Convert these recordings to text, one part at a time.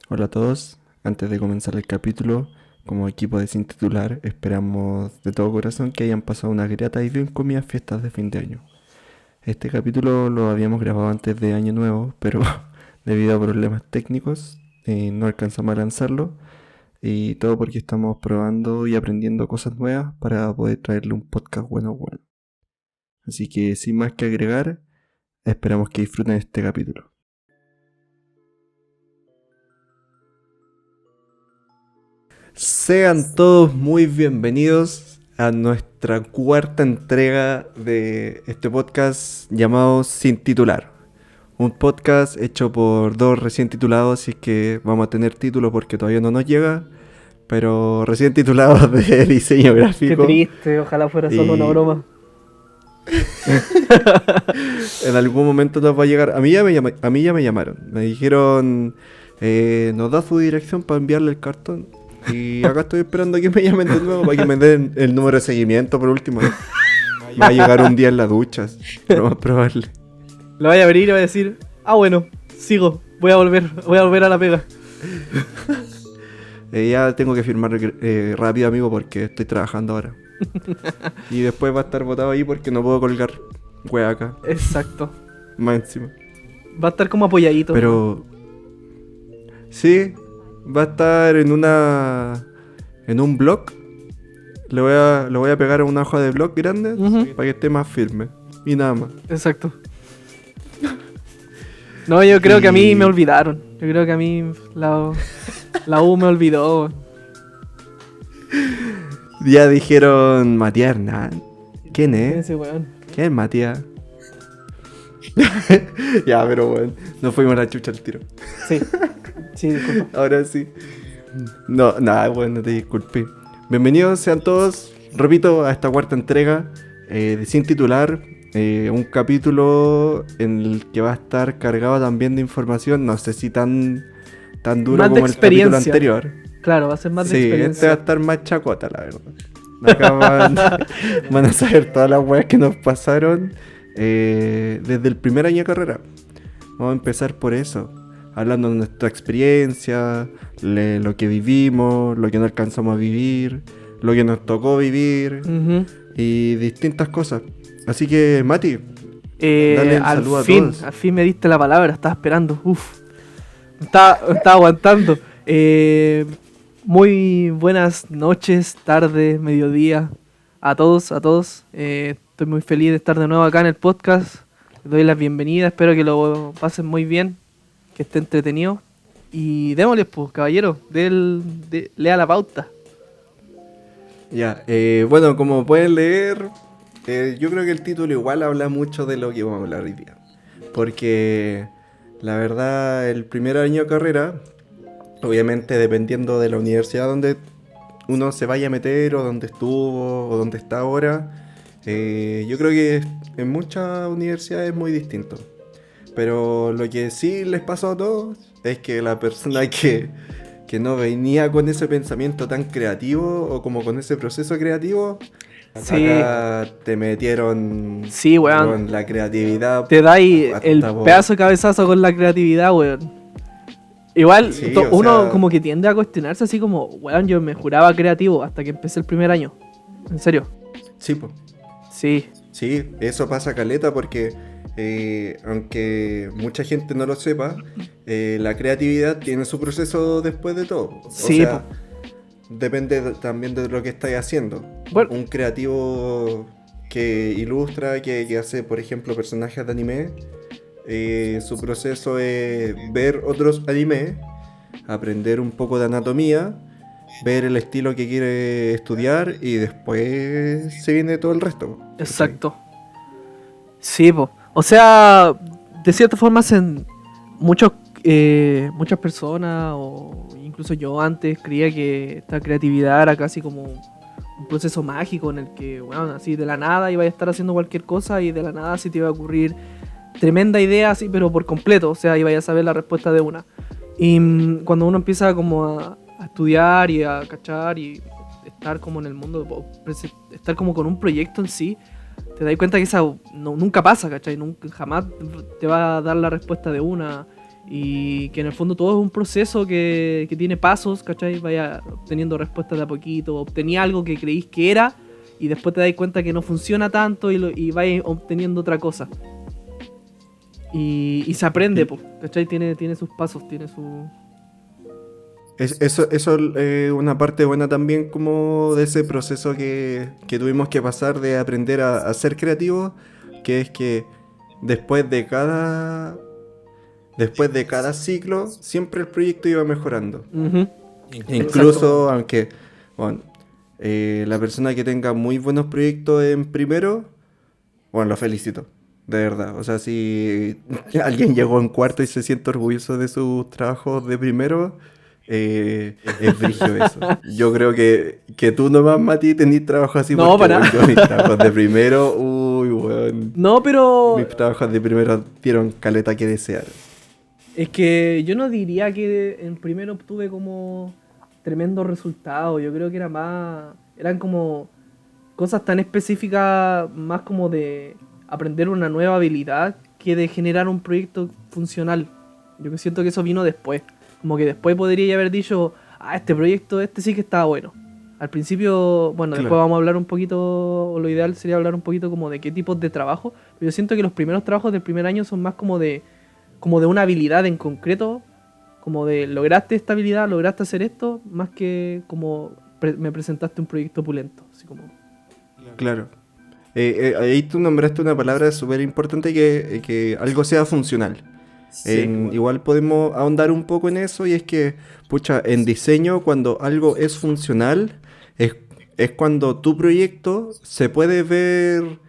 Hola a todos, antes de comenzar el capítulo, como equipo de Sin Titular, esperamos de todo corazón que hayan pasado unas gratas y bien comidas fiestas de fin de año. Este capítulo lo habíamos grabado antes de Año Nuevo, pero debido a problemas técnicos no alcanzamos a lanzarlo y todo porque estamos probando y aprendiendo cosas nuevas para poder traerle un podcast bueno. Así que sin más que agregar, esperamos que disfruten este capítulo. Sean todos muy bienvenidos a nuestra cuarta entrega de este podcast llamado Sin Titular. Un podcast hecho por dos recién titulados, así que vamos a tener título porque todavía no nos llega, pero recién titulados de diseño Qué gráfico. triste, ojalá fuera solo una broma. En algún momento nos va a llegar. A mí ya me llamaron. Me dijeron, nos da su dirección para enviarle el cartón. Y acá estoy esperando a que me llamen de nuevo para que me den el número de seguimiento por último. Va a llegar un día en la ducha, lo más probable. Lo vaya a abrir y va a decir, bueno, sigo, voy a volver a la pega. Ya tengo que firmar rápido, amigo, porque estoy trabajando ahora. Y después va a estar botado ahí porque no puedo colgar wea acá. Exacto. Más encima. Va a estar como apoyadito. Pero sí, va a estar en un blog. Lo voy a pegar a una hoja de blog grande para que esté más firme. Y nada más. Exacto. No, yo creo que a mí me olvidaron. Yo creo que a mí la U me olvidó. Ya dijeron Matías Hernán. ¿Quién es? Ese weón. ¿Quién es Matías? Ya, pero bueno, nos fuimos a la chucha al tiro. Sí, disculpa. Ahora sí. No, nada, bueno, te disculpe. Bienvenidos sean todos, repito, a esta cuarta entrega de Sin Titular. Un capítulo en el que va a estar cargado también de información, no sé si tan duro Más de como el capítulo experiencia. anterior. Claro, va a ser más de Sí, este va a experiencia. estar más chacota, la verdad. Acá van a saber todas las weas que nos pasaron desde el primer año de carrera. Vamos a empezar por eso, hablando de nuestra experiencia, lo que vivimos, lo que no alcanzamos a vivir, lo que nos tocó vivir y distintas cosas. Así que, Mati, dale el saludo a todos. Al fin me diste la palabra, estaba esperando. Estaba aguantando. Muy buenas noches, tardes, mediodía a todos. Estoy muy feliz de estar de nuevo acá en el podcast. Les doy las bienvenidas, espero que lo pasen muy bien, que esté entretenido. Y démosles, pues, caballero, lea la pauta. Ya, bueno, como pueden leer, yo creo que el título igual habla mucho de lo que vamos a hablar hoy día. Porque la verdad, el primer año de carrera, obviamente dependiendo de la universidad donde uno se vaya a meter, o donde estuvo, o donde está ahora, yo creo que en muchas universidades es muy distinto. Pero lo que sí les pasó a todos es que la persona que no venía con ese pensamiento tan creativo o como con ese proceso creativo, Sí. acá te metieron Sí, weón. con la creatividad. Te dais hasta el por- pedazo de cabezazo con la creatividad, weón. Igual, Sí, uno o sea, como que tiende a cuestionarse así como, weón, yo me juraba creativo hasta que empecé el primer año. En serio. sí, po. Sí. Sí, eso pasa caleta porque aunque mucha gente no lo sepa, la creatividad tiene su proceso después de todo. Sí, O sea, depende también de lo que estáis haciendo. Bueno. Un creativo que ilustra, que hace, por ejemplo, personajes de anime, su proceso es ver otros animes, aprender un poco de anatomía, ver el estilo que quiere estudiar y después se viene todo el resto. Exacto. Sí, po. O sea, de cierta forma hacen muchas personas, o incluso yo antes, creía que esta creatividad era casi como un proceso mágico en el que, bueno, así de la nada iba a estar haciendo cualquier cosa y de la nada así te iba a ocurrir tremenda idea, así, pero por completo, o sea, iba a saber la respuesta de una. Y cuando uno empieza como a estudiar y a cachar y estar como en el mundo, estar como con un proyecto en sí, te das cuenta que esa nunca pasa, ¿cachai? Jamás te va a dar la respuesta de una. Y que en el fondo todo es un proceso que tiene pasos, ¿cachai? Vaya obteniendo respuestas de a poquito, obtenía algo que creís que era y después te dais cuenta que no funciona tanto y vais obteniendo otra cosa. Y se aprende, po, ¿cachai? Tiene sus pasos, tiene su... Eso es una parte buena también como de ese proceso que tuvimos que pasar de aprender a ser creativos, que es que después de cada ciclo siempre el proyecto iba mejorando. Ujú. Incluso aunque bueno, la persona que tenga muy buenos proyectos en primero, bueno, lo felicito, de verdad. O sea, si alguien llegó en cuarto y se siente orgulloso de sus trabajos de primero, es brigio eso. Yo creo que tú nomás, Mati, tenés trabajo así No, porque para bueno, yo mis trabajos de primero, uy, weón. No, pero Mis trabajos de primero dieron caleta que desear. es que yo no diría que en primero obtuve como tremendo resultado. Yo creo que eran como cosas tan específicas, más como de aprender una nueva habilidad que de generar un proyecto funcional. Yo que siento que eso vino después. Como que después podría haber dicho, este proyecto, sí que estaba bueno. Al principio, bueno, Claro. después vamos a hablar un poquito, o lo ideal sería hablar un poquito como de qué tipos de trabajo. Pero yo siento que los primeros trabajos del primer año son más como de una habilidad en concreto, como de lograste esta habilidad, lograste hacer esto, más que como me presentaste un proyecto opulento, así como... Claro. Ahí tú nombraste una palabra súper importante que algo sea funcional. Igual podemos ahondar un poco en eso y es que, pucha, en diseño cuando algo es funcional es cuando tu proyecto se puede ver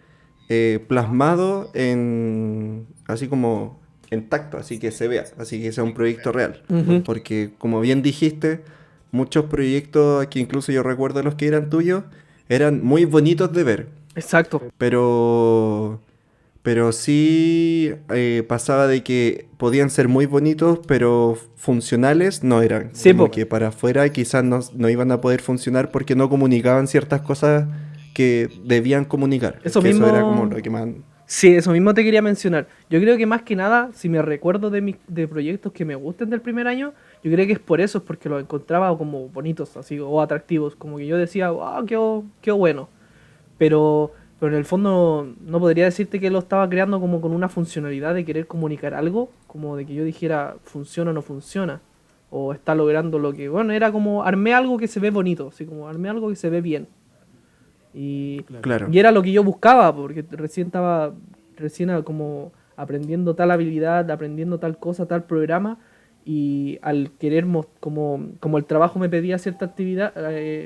plasmado en, así como en tacto, así que se vea, así que sea un proyecto real. Ujú. Porque como bien dijiste, muchos proyectos que incluso yo recuerdo los que eran tuyos, eran muy bonitos de ver, Exacto. pero sí pasaba de que podían ser muy bonitos, pero funcionales no eran. Sí, Como po. que para afuera quizás no iban a poder funcionar porque no comunicaban ciertas cosas que debían comunicar. Eso Que eso era mismo... como lo que más... Sí, eso mismo te quería mencionar. Yo creo que más que nada, si me recuerdo de proyectos que me gusten del primer año, yo creo que es por eso, es porque los encontraba como bonitos, así, o atractivos. Como que yo decía, wow, qué bueno. Pero en el fondo no podría decirte que lo estaba creando como con una funcionalidad de querer comunicar algo, como de que yo dijera funciona o no funciona, o está logrando lo que... Bueno, era como armé algo que se ve bonito, así como armé algo que se ve bien. Y, Claro. y era lo que yo buscaba, porque recién como aprendiendo tal habilidad, aprendiendo tal cosa, tal programa, y al querer, como el trabajo me pedía cierta actividad,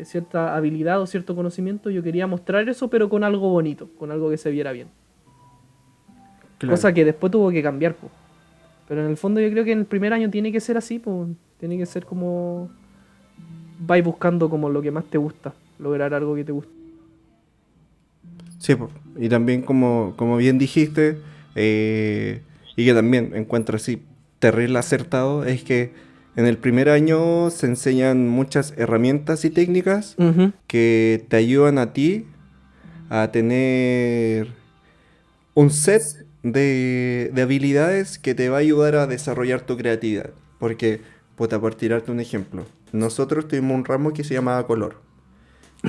cierta habilidad o cierto conocimiento, yo quería mostrar eso, pero con algo bonito, con algo que se viera bien. Claro. Cosa que después tuvo que cambiar, po. Pero en el fondo yo creo que en el primer año tiene que ser así, po. Tiene que ser como... vais buscando como lo que más te gusta, lograr algo que te gusta. Sí, po. Y también como bien dijiste, y que también encuentro así terrible acertado, es que en el primer año se enseñan muchas herramientas y técnicas Ujú. que te ayudan a ti a tener un set de habilidades que te va a ayudar a desarrollar tu creatividad. Porque, puta, por tirarte un ejemplo, nosotros tuvimos un ramo que se llamaba color,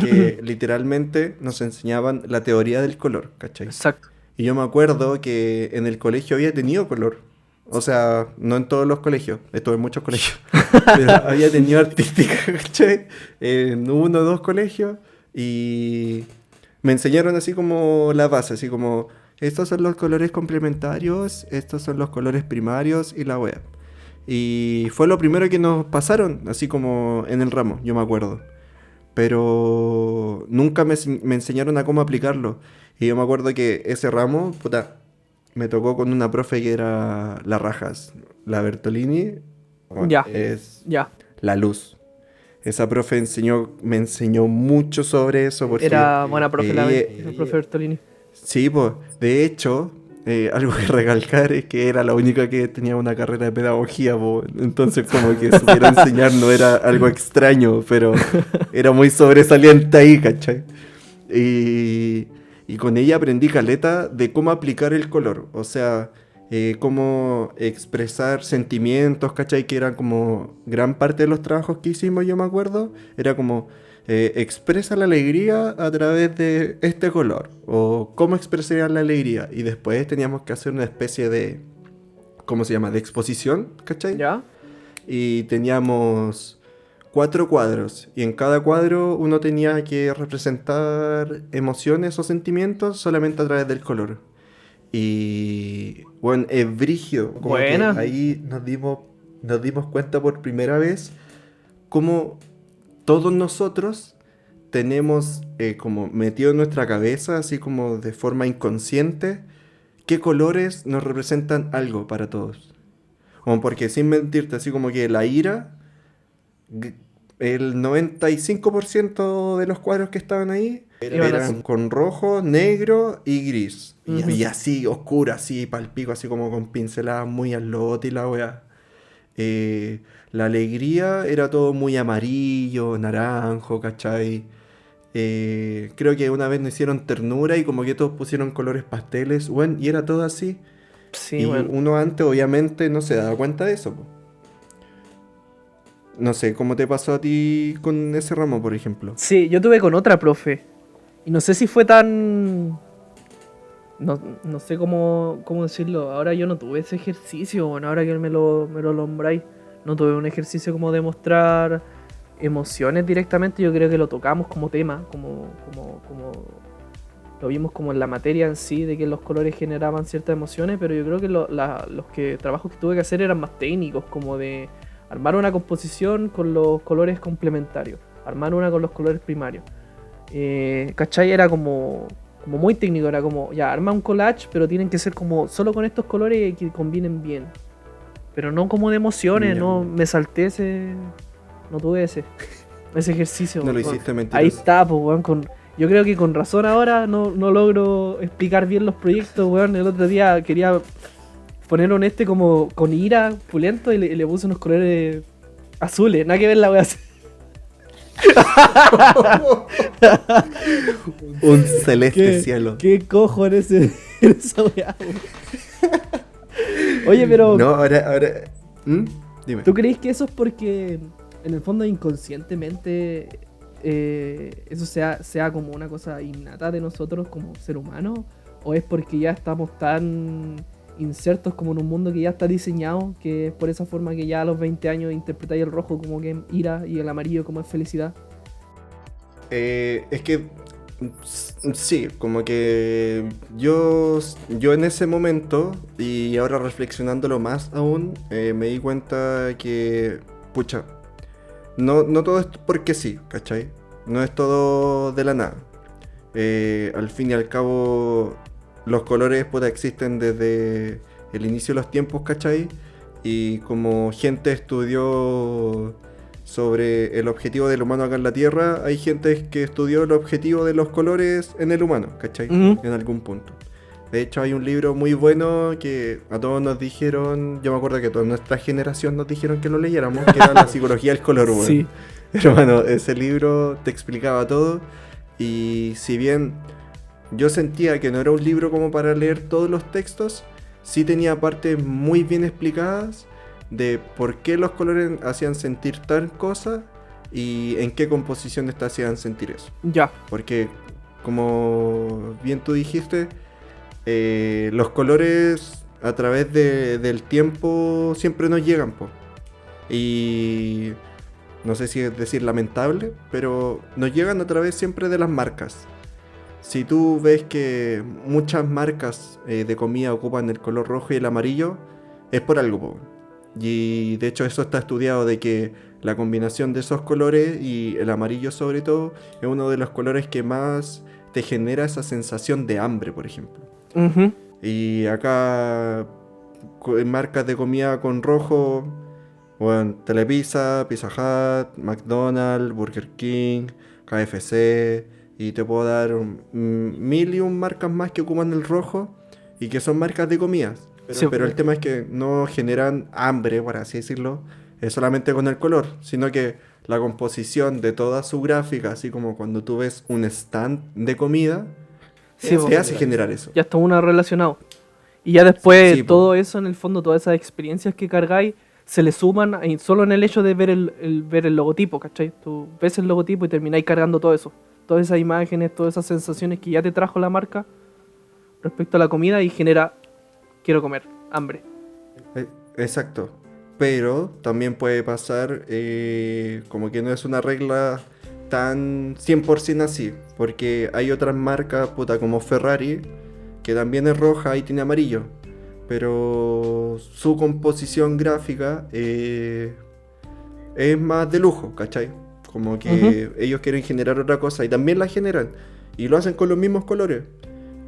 que literalmente nos enseñaban la teoría del color, ¿cachai? Exacto. Y yo me acuerdo que en el colegio había tenido color. O sea, no en todos los colegios, estuve en muchos colegios, pero había tenido artística, ¿cachai? En uno o dos colegios y me enseñaron así como la base, así como estos son los colores complementarios, estos son los colores primarios y la wea. Y fue lo primero que nos pasaron, así como en el ramo, yo me acuerdo. Pero nunca me enseñaron a cómo aplicarlo. Y yo me acuerdo que ese ramo, puta, me tocó con una profe que era la rajas, la Bertolini. Bueno, Ya. es Ya. la luz. Esa profe me enseñó mucho sobre eso porque... Era buena profe ella- el profe Bertolini. Sí, pues, de hecho, algo que recalcar es que era la única que tenía una carrera de pedagogía, po. Entonces como que supiera enseñar no era algo extraño, pero era muy sobresaliente ahí, ¿cachai? Y con ella aprendí caleta de cómo aplicar el color, o sea, cómo expresar sentimientos, ¿cachai? Que eran como gran parte de los trabajos que hicimos, yo me acuerdo. Era como, expresa la alegría a través de este color. O cómo expresarías la alegría. Y después teníamos que hacer una especie de, ¿cómo se llama? De exposición, ¿cachai? ¿Ya? Y teníamos 4 cuadros. Y en cada cuadro uno tenía que representar emociones o sentimientos solamente a través del color. Y bueno, es brígido. Como que Buena. ahí nos dimos cuenta por primera vez cómo todos nosotros tenemos como metido en nuestra cabeza, así como de forma inconsciente, qué colores nos representan algo para todos. Como porque sin mentirte, así como que la ira, g- el 95% de los cuadros que estaban ahí Iban así. eran con rojo, negro y gris. Ujú. Y así, oscura, así, palpico, así como con pinceladas muy al lote y la wea. La alegría era todo muy amarillo, naranjo, ¿cachai? Creo que una vez nos hicieron ternura y como que todos pusieron colores pasteles, bueno, y era todo así. Sí, Y bueno. uno antes obviamente no se daba cuenta de eso, po. No sé, ¿cómo te pasó a ti con ese ramo, por ejemplo? Sí, yo tuve con otra profe. Y no sé si fue tan... No sé cómo decirlo. Ahora yo no tuve ese ejercicio, bueno, ahora que me lo nombráis. No tuve un ejercicio como de mostrar emociones directamente. Yo creo que lo tocamos como tema, como lo vimos como en la materia en sí, de que los colores generaban ciertas emociones, pero yo creo que trabajos que tuve que hacer eran más técnicos, como de armar una composición con los colores complementarios, armar una con los colores primarios. ¿Cachai? Era como muy técnico, era como, ya, arma un collage, pero tienen que ser como solo con estos colores que combinen bien. Pero no como de emociones, Ya. no me salté no tuve ese ejercicio. No lo Weón. hiciste, mentiroso. Ahí está, pues, weón, yo creo que con razón ahora no logro explicar bien los proyectos, weón. El otro día quería poner un como con ira, pulento, y le puse unos colores azules, nada que ver la weá. Un celeste cielo. ¿Qué cojo en en esa weá, weón? Oye, pero No, ahora... ¿Mm? Dime. ¿tú crees que eso es porque en el fondo inconscientemente eso sea como una cosa innata de nosotros como ser humano? ¿O es porque ya estamos tan insertos como en un mundo que ya está diseñado, que es por esa forma que ya a los 20 años interpretáis el rojo como que es ira y el amarillo como es felicidad? Es que sí, como que yo en ese momento, y ahora reflexionándolo más aún, me di cuenta que, pucha, no todo es porque sí, ¿cachai? No es todo de la nada. Al fin y al cabo, los colores puta, existen desde el inicio de los tiempos, ¿cachai? Y como gente estudió sobre el objetivo del humano acá en la Tierra, hay gente que estudió el objetivo de los colores en el humano, ¿cachai? Ujú. En algún punto. De hecho, hay un libro muy bueno que a todos nos dijeron, yo me acuerdo que toda nuestra generación nos dijeron que lo leyéramos, que era La psicología del color, weón. Sí. Pero bueno, ese libro te explicaba todo. Y si bien yo sentía que no era un libro como para leer todos los textos, sí tenía partes muy bien explicadas de por qué los colores hacían sentir tal cosa y en qué composiciones te hacían sentir eso. Ya. Porque, como bien tú dijiste, los colores a través del tiempo siempre nos llegan, po. Y no sé si es decir lamentable, pero nos llegan a través siempre de las marcas. Si tú ves que muchas marcas de comida ocupan el color rojo y el amarillo, es por algo, po. Y de hecho eso está estudiado de que la combinación de esos colores y el amarillo sobre todo es uno de los colores que más te genera esa sensación de hambre, por ejemplo. Ujú. Y acá en marcas de comida con rojo, bueno, Telepizza, Pizza Hut, McDonald's, Burger King, KFC, y te puedo dar mil y un marcas más que ocupan el rojo y que son marcas de comidas. Sí, Pero el tema es que no generan hambre, por así decirlo, solamente con el color, sino que la composición de toda su gráfica, así como cuando tú ves un stand de comida, Sí, te hace generar eso. ya está una relacionado. Y ya después Sí, po. todo eso, en el fondo, todas esas experiencias que cargáis, se le suman solo en el hecho de ver ver el logotipo, ¿cachai? Tú ves el logotipo y termináis cargando todo eso. Todas esas imágenes, todas esas sensaciones que ya te trajo la marca respecto a la comida y genera, quiero comer, hambre. Exacto. Pero también puede pasar como que no es una regla tan 100% así. Porque hay otras marcas, puta, como Ferrari, que también es roja y tiene amarillo. Pero su composición gráfica es más de lujo, ¿cachai? Como Ujú. que ellos quieren generar otra cosa y también la generan. Y lo hacen con los mismos colores.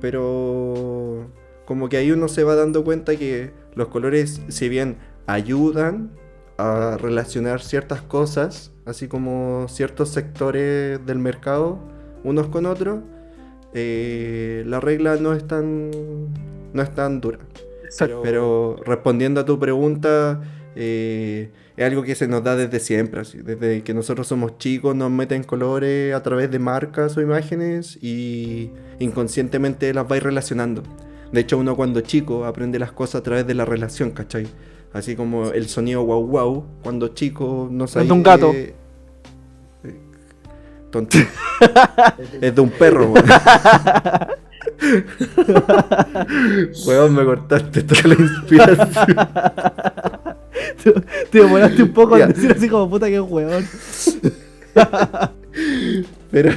Pero como que ahí uno se va dando cuenta que los colores, si bien ayudan a relacionar ciertas cosas, así como ciertos sectores del mercado, unos con otros, la regla no es tan dura. Exacto. Pero respondiendo a tu pregunta, es algo que se nos da desde siempre, así. Desde que nosotros somos chicos nos meten colores a través de marcas o imágenes y inconscientemente las vais relacionando. De hecho, uno cuando chico aprende las cosas a través de la relación, ¿cachai? Así como el sonido wow wow, cuando chico no No es de sabéis un gato. que... Tonto. Es de un perro, weón. Weón, me cortaste toda la inspiración. Te demoraste un poco en Ya. decir así como puta que hueón. Pero,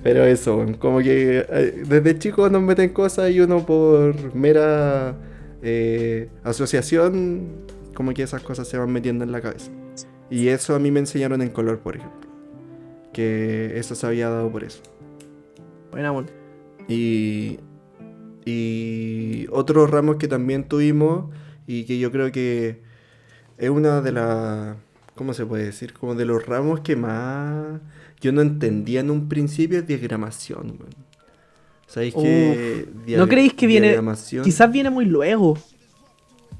pero eso, weón, como que desde chicos nos meten cosas y uno por mera asociación, como que esas cosas se van metiendo en la cabeza. Y eso a mí me enseñaron en color, por ejemplo. Que eso se había dado por eso. Bueno, amor. Y, y otros ramos que también tuvimos y que yo creo que es una de las, ¿cómo se puede decir? Como de los ramos que más yo no entendía en un principio es diagramación, weón. ¿Sabéis Uf. que ¿No creéis que viene? diagramación? Quizás viene muy luego.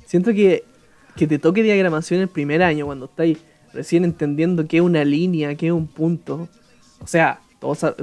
Siento que te toque diagramación el primer año, cuando estáis recién entendiendo qué es una línea, qué es un punto. O sea,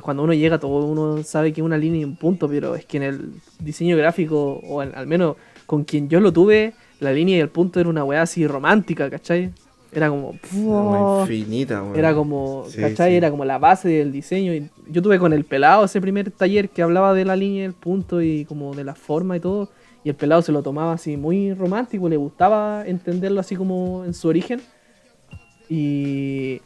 cuando uno llega, todo uno sabe que es una línea y un punto, pero es que en el diseño gráfico, o al menos con quien yo lo tuve, la línea y el punto era una weá así romántica, ¿cachai? Era como... Como ¡fua! infinita, Era weón. como, Sí, ¿cachai? sí. Era como la base del diseño. Y yo tuve con el pelado ese primer taller que hablaba de la línea y el punto y como de la forma y todo. Y el pelado se lo tomaba así muy romántico, le gustaba entenderlo así como en su origen. Y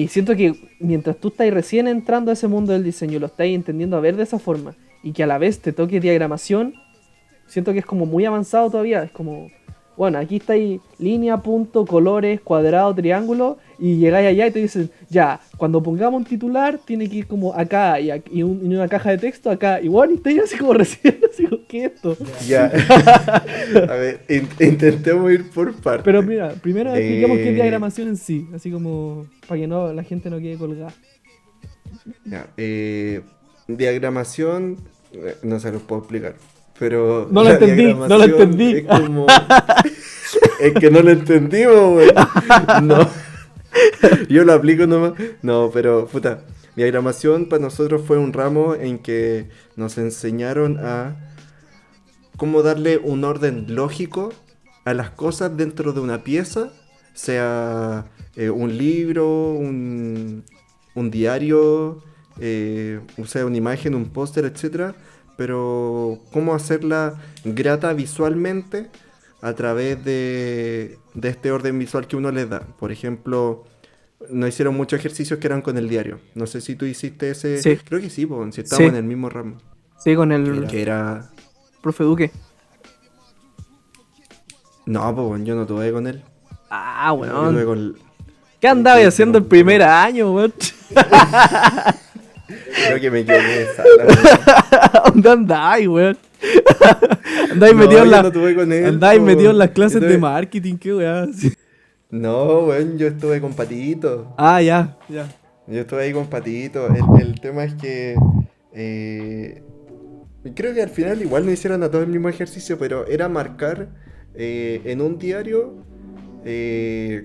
siento que mientras tú estás recién entrando a ese mundo del diseño, lo estás entendiendo a ver de esa forma, y que a la vez te toque diagramación, siento que es como muy avanzado todavía. Es como, bueno, aquí está ahí línea, punto, colores, cuadrado, triángulo, y llegáis allá y te dicen, ya, cuando pongamos un titular, tiene que ir como acá, y una caja de texto acá, y bueno, y estáis así como recién, así como, ¿qué es esto? Ya. A ver, intentemos ir por Pero partes. mira, primero expliquemos qué es diagramación en sí, así como para que no la gente no quede colgada. Ya, diagramación, no se los puedo explicar. Pero No lo la entendí, no lo diagramación entendí. es como. Es que no lo entendimos, güey. No, yo lo aplico nomás. No, pero, puta. Diagramación para nosotros fue un ramo en que nos enseñaron a cómo darle un orden lógico a las cosas dentro de una pieza, sea un libro, un diario, o sea, una imagen, un póster, etcétera, pero cómo hacerla grata visualmente a través de este orden visual que uno les da. Por ejemplo, nos hicieron muchos ejercicios que eran con el diario. No sé si tú hiciste ese. Sí, Creo que sí, pues, si estábamos en sí, el mismo ramo. sí, con el Que era. profe Duque. No, pues yo no tuve con él. Ah, Yo tuve weón. con. ¿Qué andabas haciendo el Con primer puro. año, weón? Creo que me equivoqué de sala, weón. ¿Dónde andáis, weón? Andáis No, metido en yo no tuve con él, andáis metido en po. las Yo clases de tuve. marketing, qué weón. No, weón, yo estuve con Patito. Ah, ya, ya. Yo estuve ahí con Patito. El tema es que. eh, Creo que al final igual no hicieron a todo el mismo ejercicio, pero era marcar en un diario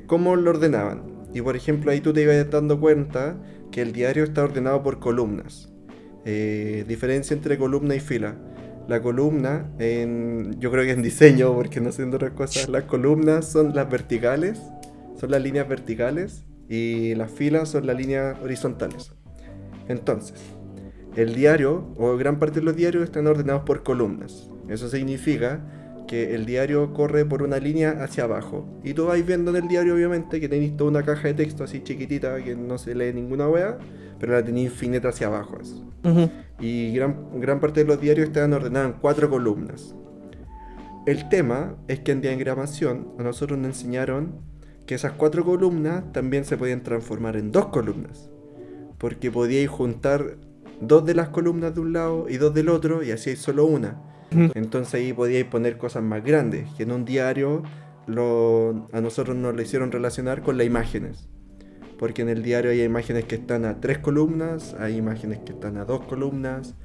cómo lo ordenaban. Y por ejemplo, ahí tú te ibas dando cuenta que el diario está ordenado por columnas. Diferencia entre columna y fila. la columna, yo creo que en diseño, porque no sé en otras cosas, las columnas son las verticales, son las líneas verticales, y las filas son las líneas horizontales. Entonces, el diario, o gran parte de los diarios, están ordenados por columnas. Eso significa que el diario corre por una línea hacia abajo. Y tú vais viendo en el diario, obviamente, que tenéis toda una caja de texto así chiquitita que no se lee ninguna wea, pero la tenéis infinita hacia abajo. Eso. Ujú. Y gran parte de los diarios estaban ordenados en 4 columnas. El tema es que en diagramación a nosotros nos enseñaron que esas 4 columnas también se podían transformar en 2 columnas. Porque podíais juntar 2 de las columnas de un lado y 2 del otro y hacíais solo una. Entonces ahí podíais poner cosas más grandes. Que en un diario a nosotros nos lo hicieron relacionar con las imágenes. Porque en el diario hay imágenes que están a 3 columnas, hay imágenes que están a 2 columnas,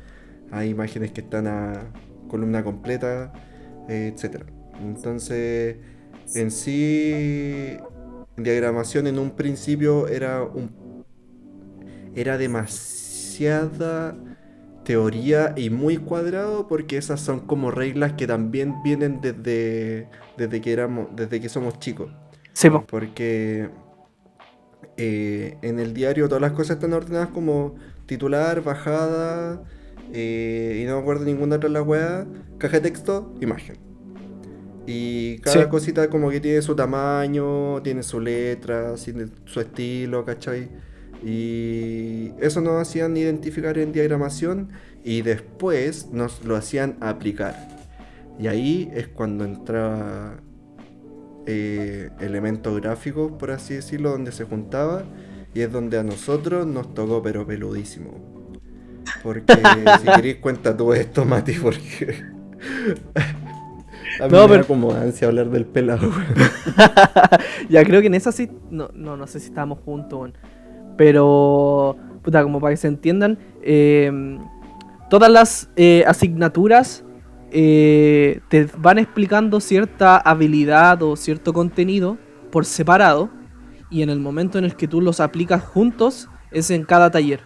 hay imágenes que están a columna completa, etc. Entonces, en sí, diagramación en un principio era demasiada teoría y muy cuadrado, porque esas son como reglas que también vienen desde que somos chicos. Sí, po. Porque en el diario todas las cosas están ordenadas como titular, bajada, y no me acuerdo ninguna otra la weá, caja de texto, imagen. Y cada Sí. cosita como que tiene su tamaño, tiene su letra, tiene su estilo, ¿cachai? Y eso nos hacían identificar en diagramación y después nos lo hacían aplicar. Y ahí es cuando entraba elementos gráficos, por así decirlo, donde se juntaba, y es donde a nosotros nos tocó pero peludísimo. Porque si queréis cuenta tú esto, Mati, porque a mí No, me da pero como ansia hablar del pelado. ya creo que en esa sí. No sé si estábamos juntos, weón. Pero, puta, como para que se entiendan, todas las asignaturas te van explicando cierta habilidad o cierto contenido por separado, y en el momento en el que tú los aplicas juntos es en cada taller.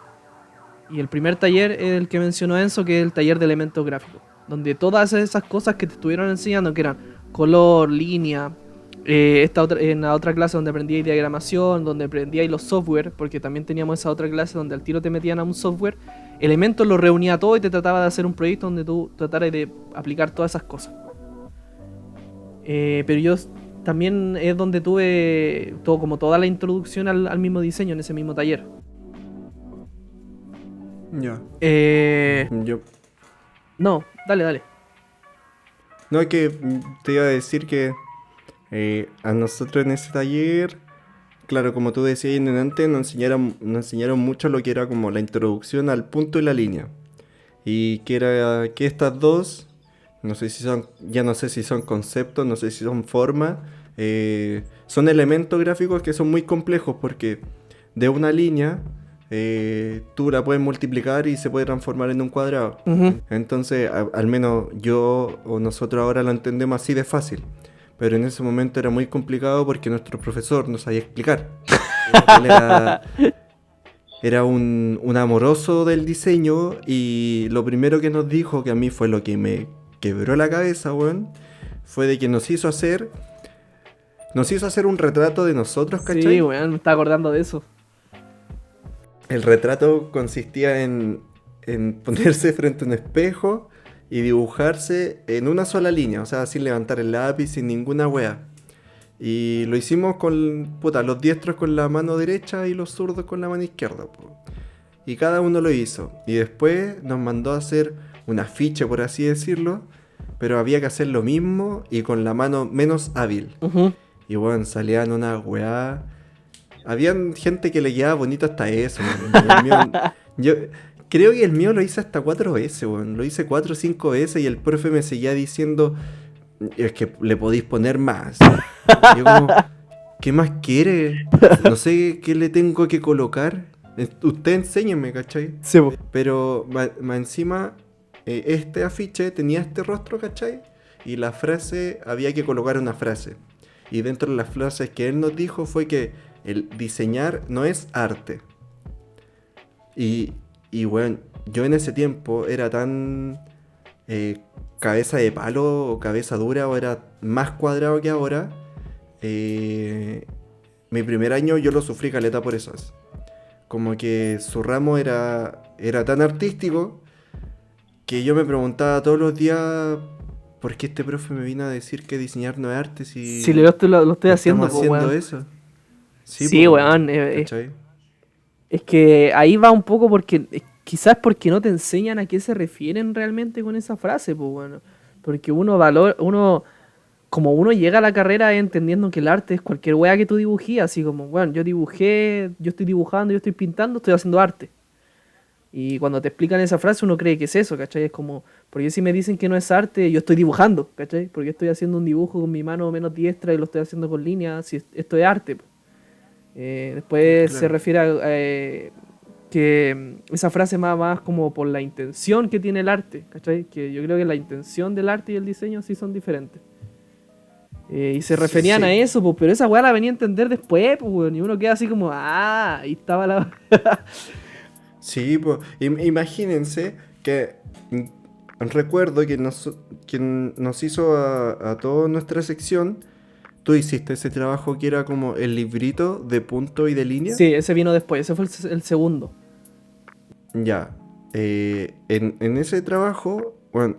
Y el primer taller es el que mencionó Enzo, que es el taller de elementos gráficos, donde todas esas cosas que te estuvieron enseñando, que eran color, línea, en la otra clase donde aprendíais diagramación, donde aprendíais los software, porque también teníamos esa otra clase donde al tiro te metían a un software, Elementos lo reunía todo y te trataba de hacer un proyecto donde tú trataras de aplicar todas esas cosas. Pero yo también es donde tuve como toda la introducción al mismo diseño en ese mismo taller. Ya. Yo. No, dale. No, es que te iba a decir que a nosotros en ese taller, claro, como tú decías antes, nos enseñaron mucho lo que era como la introducción al punto y la línea. Y que era que estas dos, ya no sé si son conceptos, no sé si son formas, son elementos gráficos que son muy complejos, porque de una línea tú la puedes multiplicar y se puede transformar en un cuadrado. Uh-huh. Entonces, al menos yo o nosotros ahora lo entendemos así de fácil. Pero en ese momento era muy complicado porque nuestro profesor no sabía explicar. Él era un amoroso del diseño, y lo primero que nos dijo, que a mí fue lo que me quebró la cabeza, weón, fue de que nos hizo hacer un retrato de nosotros, ¿cachai? Sí, weón, me estaba acordando de eso. El retrato consistía en ponerse frente a un espejo y dibujarse en una sola línea, o sea, sin levantar el lápiz, sin ninguna wea. Y lo hicimos con, los diestros con la mano derecha y los zurdos con la mano izquierda, po. Y cada uno lo hizo. Y después nos mandó a hacer un afiche, por así decirlo, pero había que hacer lo mismo y con la mano menos hábil. Uh-huh. Y bueno, salían una weá. Habían gente que le quedaba bonito hasta eso, weón. Yo creo que el mío lo hice hasta 4 veces, weón. Lo hice 4 o 5 veces y el profe me seguía diciendo, es que le podéis poner más. Y yo como, ¿qué más quiere? No sé qué le tengo que colocar. Usted enséñeme, ¿cachai? Sí, po. Pero más encima, este afiche tenía este rostro, ¿cachai? Y la frase, había que colocar una frase. Y dentro de las frases que él nos dijo fue que el diseñar no es arte. Y bueno, yo en ese tiempo era tan cabeza de palo o cabeza dura o era más cuadrado que ahora, mi primer año yo lo sufrí caleta por eso. Como que su ramo era tan artístico que yo me preguntaba todos los días por qué este profe me vino a decir que diseñar no es arte Si si lo estoy haciendo, estamos pues, haciendo weón. eso. Sí, Sí, pues, weón. ¿cachai? Es que ahí va un poco porque quizás porque no te enseñan a qué se refieren realmente con esa frase, pues bueno. Porque como uno llega a la carrera entendiendo que el arte es cualquier weá que tú dibujes, así como, bueno, yo dibujé, yo estoy dibujando, yo estoy pintando, estoy haciendo arte. Y cuando te explican esa frase uno cree que es eso, ¿cachai? Es como, porque si me dicen que no es arte, yo estoy dibujando, ¿cachai? Porque estoy haciendo un dibujo con mi mano menos diestra y lo estoy haciendo con líneas, si esto es arte, pues. Después se Claro. refiere a que esa frase más como por la intención que tiene el arte, ¿cachai? Que yo creo que la intención del arte y el diseño sí son diferentes. Y se Sí, referían a sí. eso, pues, pero esa weá la venía a entender después, pues, weón, y uno queda así como, ahí estaba la... Sí, pues, imagínense que recuerdo que nos hizo a toda nuestra sección. Tú hiciste ese trabajo que era como el librito de punto y de línea. Sí, ese vino después, ese fue el segundo. Ya. En ese trabajo, bueno,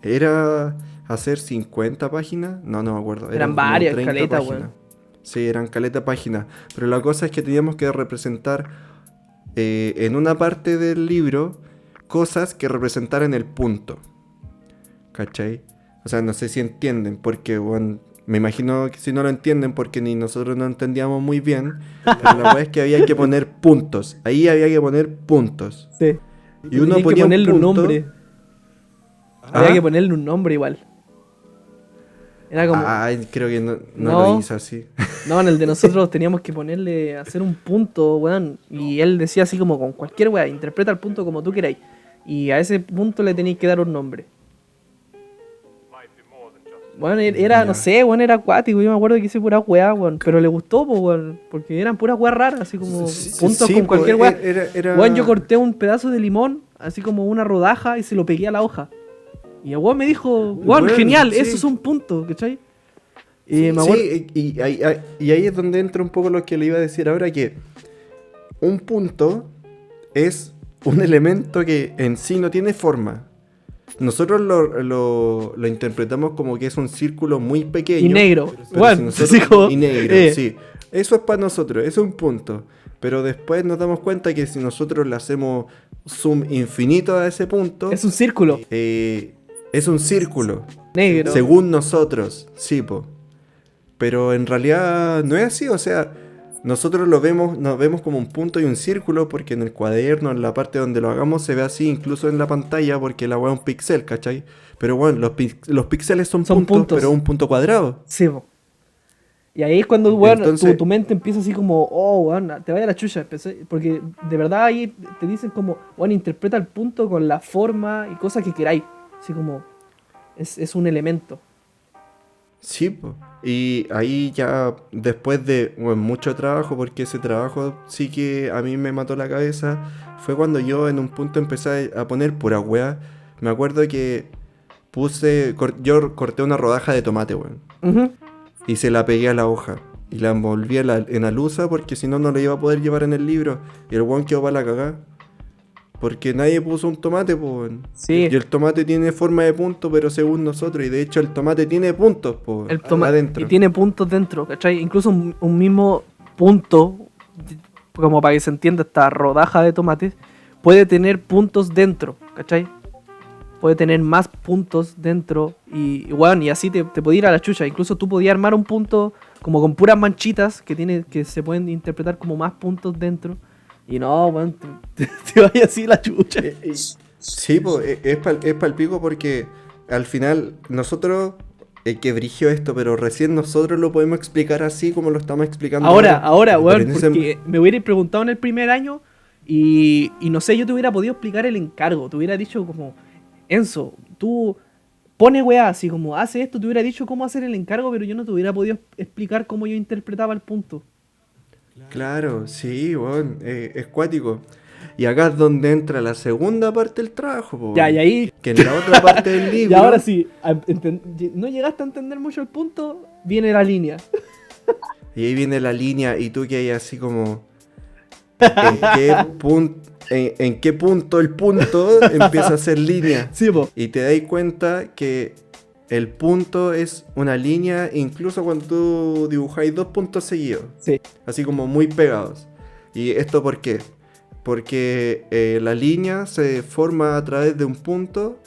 era hacer 50 páginas. No me acuerdo. Eran Eran como varias, 30 caleta, páginas. weón. Sí, eran caleta páginas. Pero la cosa es que teníamos que representar en una parte del libro cosas que representaran el punto. ¿Cachai? O sea, no sé si entienden, porque, bueno, me imagino que si no lo entienden, porque ni nosotros no entendíamos muy bien, pero la verdad es que había que poner puntos. Ahí había que poner puntos. Sí. Y uno Tenían que ponía un ponerle un punto. nombre. Había que ¿Ah? ponerle un nombre igual. Era como, Ay, creo que no lo no, hice así. no, en el de nosotros teníamos que ponerle, hacer un punto, weón. Y él decía así como con cualquier weá, interpreta el punto como tú queráis. Y a ese punto le tenéis que dar un nombre. Bueno, era, no Ya. sé, weón, era acuático. Yo me acuerdo que hice pura weá, weón. Pero le gustó, pues, weón. Porque eran puras weas raras, así como puntos Sí, con pues, cualquier weá. era. Weón, yo corté un pedazo de limón, así como una rodaja, y se lo pegué a la hoja. Y el weón me dijo, weón, Bueno, genial, sí. eso es un punto, ¿cachai? Y me acuerdo. Sí, y ahí es donde entra un poco lo que le iba a decir ahora, que un punto es un elemento que en sí no tiene forma. Nosotros lo interpretamos como que es un círculo muy pequeño. Y negro. Pero si Bueno, nosotros, así como, y negro, sí. Eso es para nosotros, es un punto. Pero después nos damos cuenta que si nosotros le hacemos zoom infinito a ese punto, es un círculo es un círculo. negro. Según nosotros, sí, po. Pero en realidad no es así, o sea, nosotros nos vemos como un punto y un círculo porque en el cuaderno, en la parte donde lo hagamos, se ve así, incluso en la pantalla, porque la weá es un pixel, ¿cachai? Pero bueno, los píxeles son puntos, pero un punto cuadrado. Sí, po. Y ahí es cuando, weón, Entonces, tu mente empieza así como, oh, weón, te vaya a la chucha. Porque de verdad ahí te dicen como, weón, interpreta el punto con la forma y cosas que queráis. Así como, es un elemento. sí, po. Y ahí ya después de bueno, mucho trabajo, porque ese trabajo sí que a mí me mató la cabeza, fue cuando yo en un punto empecé a poner pura weá. Me acuerdo que yo corté una rodaja de tomate, weón. Ujú. Y se la pegué a la hoja. Y la envolví en la luza porque si no, no la iba a poder llevar en el libro. Y el weón quedó para la cagá. Porque nadie puso un tomate, pues, weón. Sí, Y el tomate tiene forma de punto, pero según nosotros. Y de hecho, el tomate tiene puntos, pues, adentro. y tiene puntos dentro, ¿cachai? Incluso un mismo punto, como para que se entienda esta rodaja de tomates, puede tener puntos dentro, ¿cachai? Puede tener más puntos dentro y bueno, y así te puede ir a la chucha. Incluso tú podías armar un punto como con puras manchitas que se pueden interpretar como más puntos dentro. Y no, weón, te vaya así la chucha. Sí, pues, es palpico porque al final nosotros, que brigió esto, pero recién nosotros lo podemos explicar así como lo estamos explicando Ahora, Pero weón, en ese- porque me hubiera preguntado en el primer año y no sé, yo te hubiera podido explicar el encargo. Te hubiera dicho como, Enzo, tú pone weá, así como hace esto, te hubiera dicho cómo hacer el encargo, pero yo no te hubiera podido explicar cómo yo interpretaba el punto. Claro, sí, weón, es cuático. Y acá es donde entra la segunda parte del trabajo, po, Ya, y ahí... que en la otra parte del Y libro... ahora sí, no llegaste a entender mucho el punto, viene la línea. Y ahí viene la línea y tú que hay así como... ¿En qué punto el punto empieza a ser línea? Sí, po. Y te das cuenta que el punto es una línea incluso cuando tú dibujáis 2 puntos seguidos. Sí. Así como muy pegados. ¿Y esto por qué? Porque la línea se forma a través de un punto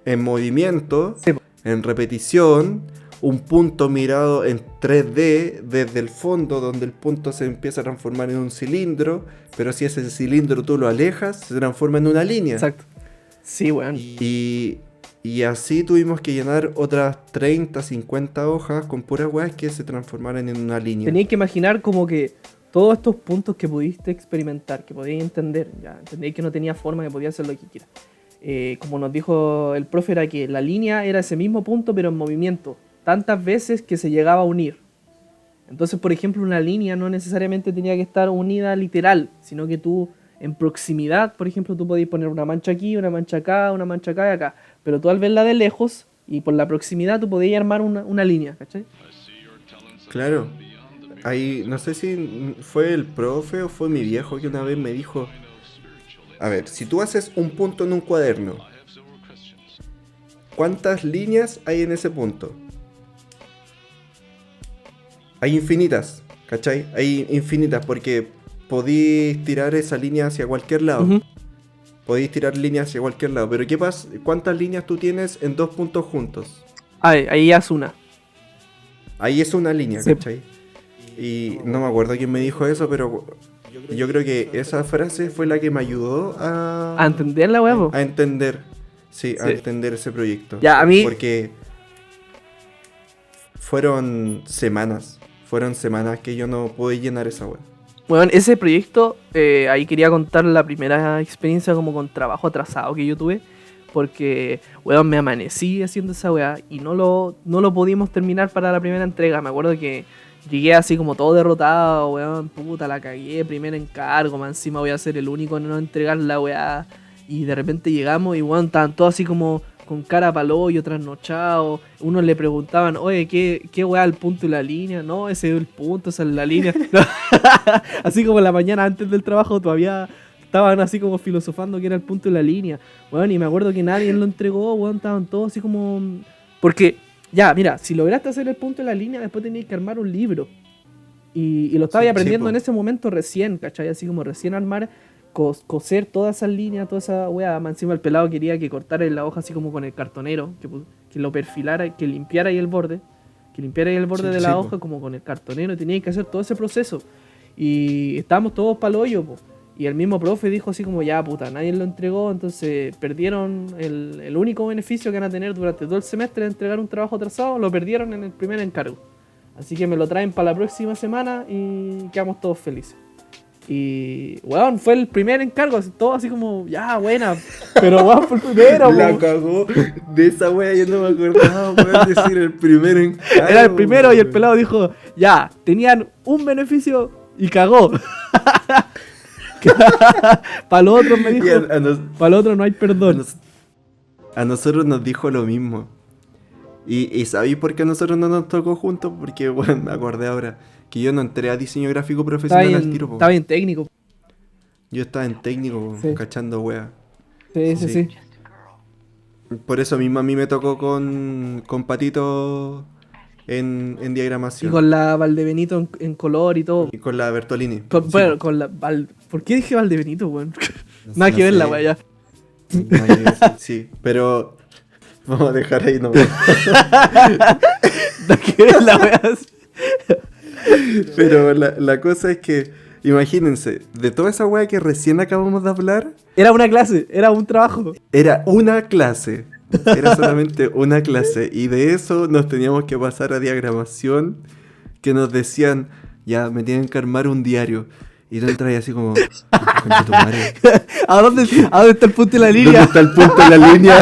en movimiento, Sí. en repetición, un punto mirado en 3D desde el fondo, donde el punto se empieza a transformar en un cilindro, pero si ese cilindro tú lo alejas, se transforma en una línea. Exacto. Sí, weón. Y así tuvimos que llenar otras 30, 50 hojas con puras weas que se transformaran en una línea. Tenías que imaginar como que todos estos puntos que pudiste experimentar, que podías entender, ya entendéis que no tenía forma, que podías hacer lo que quieras. Como nos dijo el profe, era que la línea era ese mismo punto pero en movimiento, tantas veces que se llegaba a unir. Entonces, por ejemplo, una línea no necesariamente tenía que estar unida literal, sino que tú en proximidad, por ejemplo, tú podías poner una mancha aquí, una mancha acá, una mancha acá y acá, pero tú al verla de lejos y por la proximidad tú podías armar una línea, ¿cachai? Claro. Ahí, no sé si fue el profe o fue mi viejo que una vez me dijo: a ver, si tú haces un punto en un cuaderno, ¿cuántas líneas hay en ese punto? Hay infinitas, ¿cachai? Hay infinitas porque podéis tirar esa línea hacia cualquier lado. Ujú. Podéis tirar líneas hacia cualquier lado. Pero ¿qué pasa? ¿Cuántas líneas tú tienes en 2 puntos juntos? Ahí ya es una. Ahí es una línea, Sí. ¿cachai? Y no me acuerdo quién me dijo eso, pero yo creo que esa frase fue la que me ayudó A entender la weá, po. a entender. Sí, a Sí. entender ese proyecto. Ya, a mí- Porque fueron semanas que yo no pude llenar esa web. Bueno, ese proyecto, ahí quería contar la primera experiencia como con trabajo atrasado que yo tuve. Porque, weón, me amanecí haciendo esa weá y no lo pudimos terminar para la primera entrega. Me acuerdo que llegué así como todo derrotado, weón, puta, la cagué, primer encargo, más encima voy a ser el único en no entregar la weá. Y de repente llegamos y, weón, estaban todos así como con cara palo y trasnochados. Unos le preguntaban, oye, ¿qué weá el punto y la línea? No, ese es el punto, esa es la línea. Así como la mañana antes del trabajo todavía estaban así como filosofando que era el punto y la línea. Bueno, y me acuerdo que nadie lo entregó, weón, estaban todos así como... Porque, ya, mira, si lograste hacer el punto y la línea, después tenías que armar un libro. Y lo estaba Sí, aprendiendo sí, en ese momento recién, ¿cachai? Así como recién armar, coser todas esas líneas, toda esa weá. Más encima el pelado quería que cortara en la hoja así como con el cartonero, que lo perfilara, que limpiara ahí el borde. Que limpiara ahí el borde Sí, de sí, la po. hoja como con el cartonero. Y tenía que hacer todo ese proceso. Y estábamos todos pa'l hoyo, po. Y el mismo profe dijo así como, ya puta, nadie lo entregó, entonces perdieron el único beneficio que van a tener durante todo el semestre de entregar un trabajo atrasado, lo perdieron en el primer encargo. Así que me lo traen para la próxima semana y quedamos todos felices. Y, weón, fue el primer encargo, así, todo así como, ya, buena, pero weón, fue el primero, La po. cagó. De esa wea yo no me acordaba, weón, decir el primer encargo. Era el primero y el weón. pelado dijo, ya, tenían un beneficio y cagó. Para los otros me dijo, Y a nos- para los otros no hay a perdón. nos- a nosotros nos dijo lo mismo. Y ¿sabéis por qué a nosotros no nos tocó juntos? Porque, bueno, me acordé ahora que yo no entré a diseño gráfico Estaba profesional al bien, tiro, po. estaba bien técnico. Yo estaba en técnico, Sí. cachando wea. Sí, sí, Sí. sí. Por eso mismo a mí me tocó con Patito en Y diagramación. con la Valdebenito en color y todo. Y con la Bertolini. Con, Sí, bueno, po. con la ¿Por qué dije Valdebenito, weón? No Nada sé, que ver no la sé. weá ya. No hay que decir, sí, pero vamos a dejar ahí nomás. Nada que ver la weá. Pero la cosa es que, imagínense, de toda esa weá que recién acabamos de hablar, Era una clase, era un trabajo. era una clase. Era solamente una clase. Y de eso nos teníamos que pasar a diagramación, que nos decían, ya, me tienen que armar un diario. Y tú entras así como, "Concha tu madre, ¿A dónde está el punto y la ¿dónde línea? está el punto de la línea?"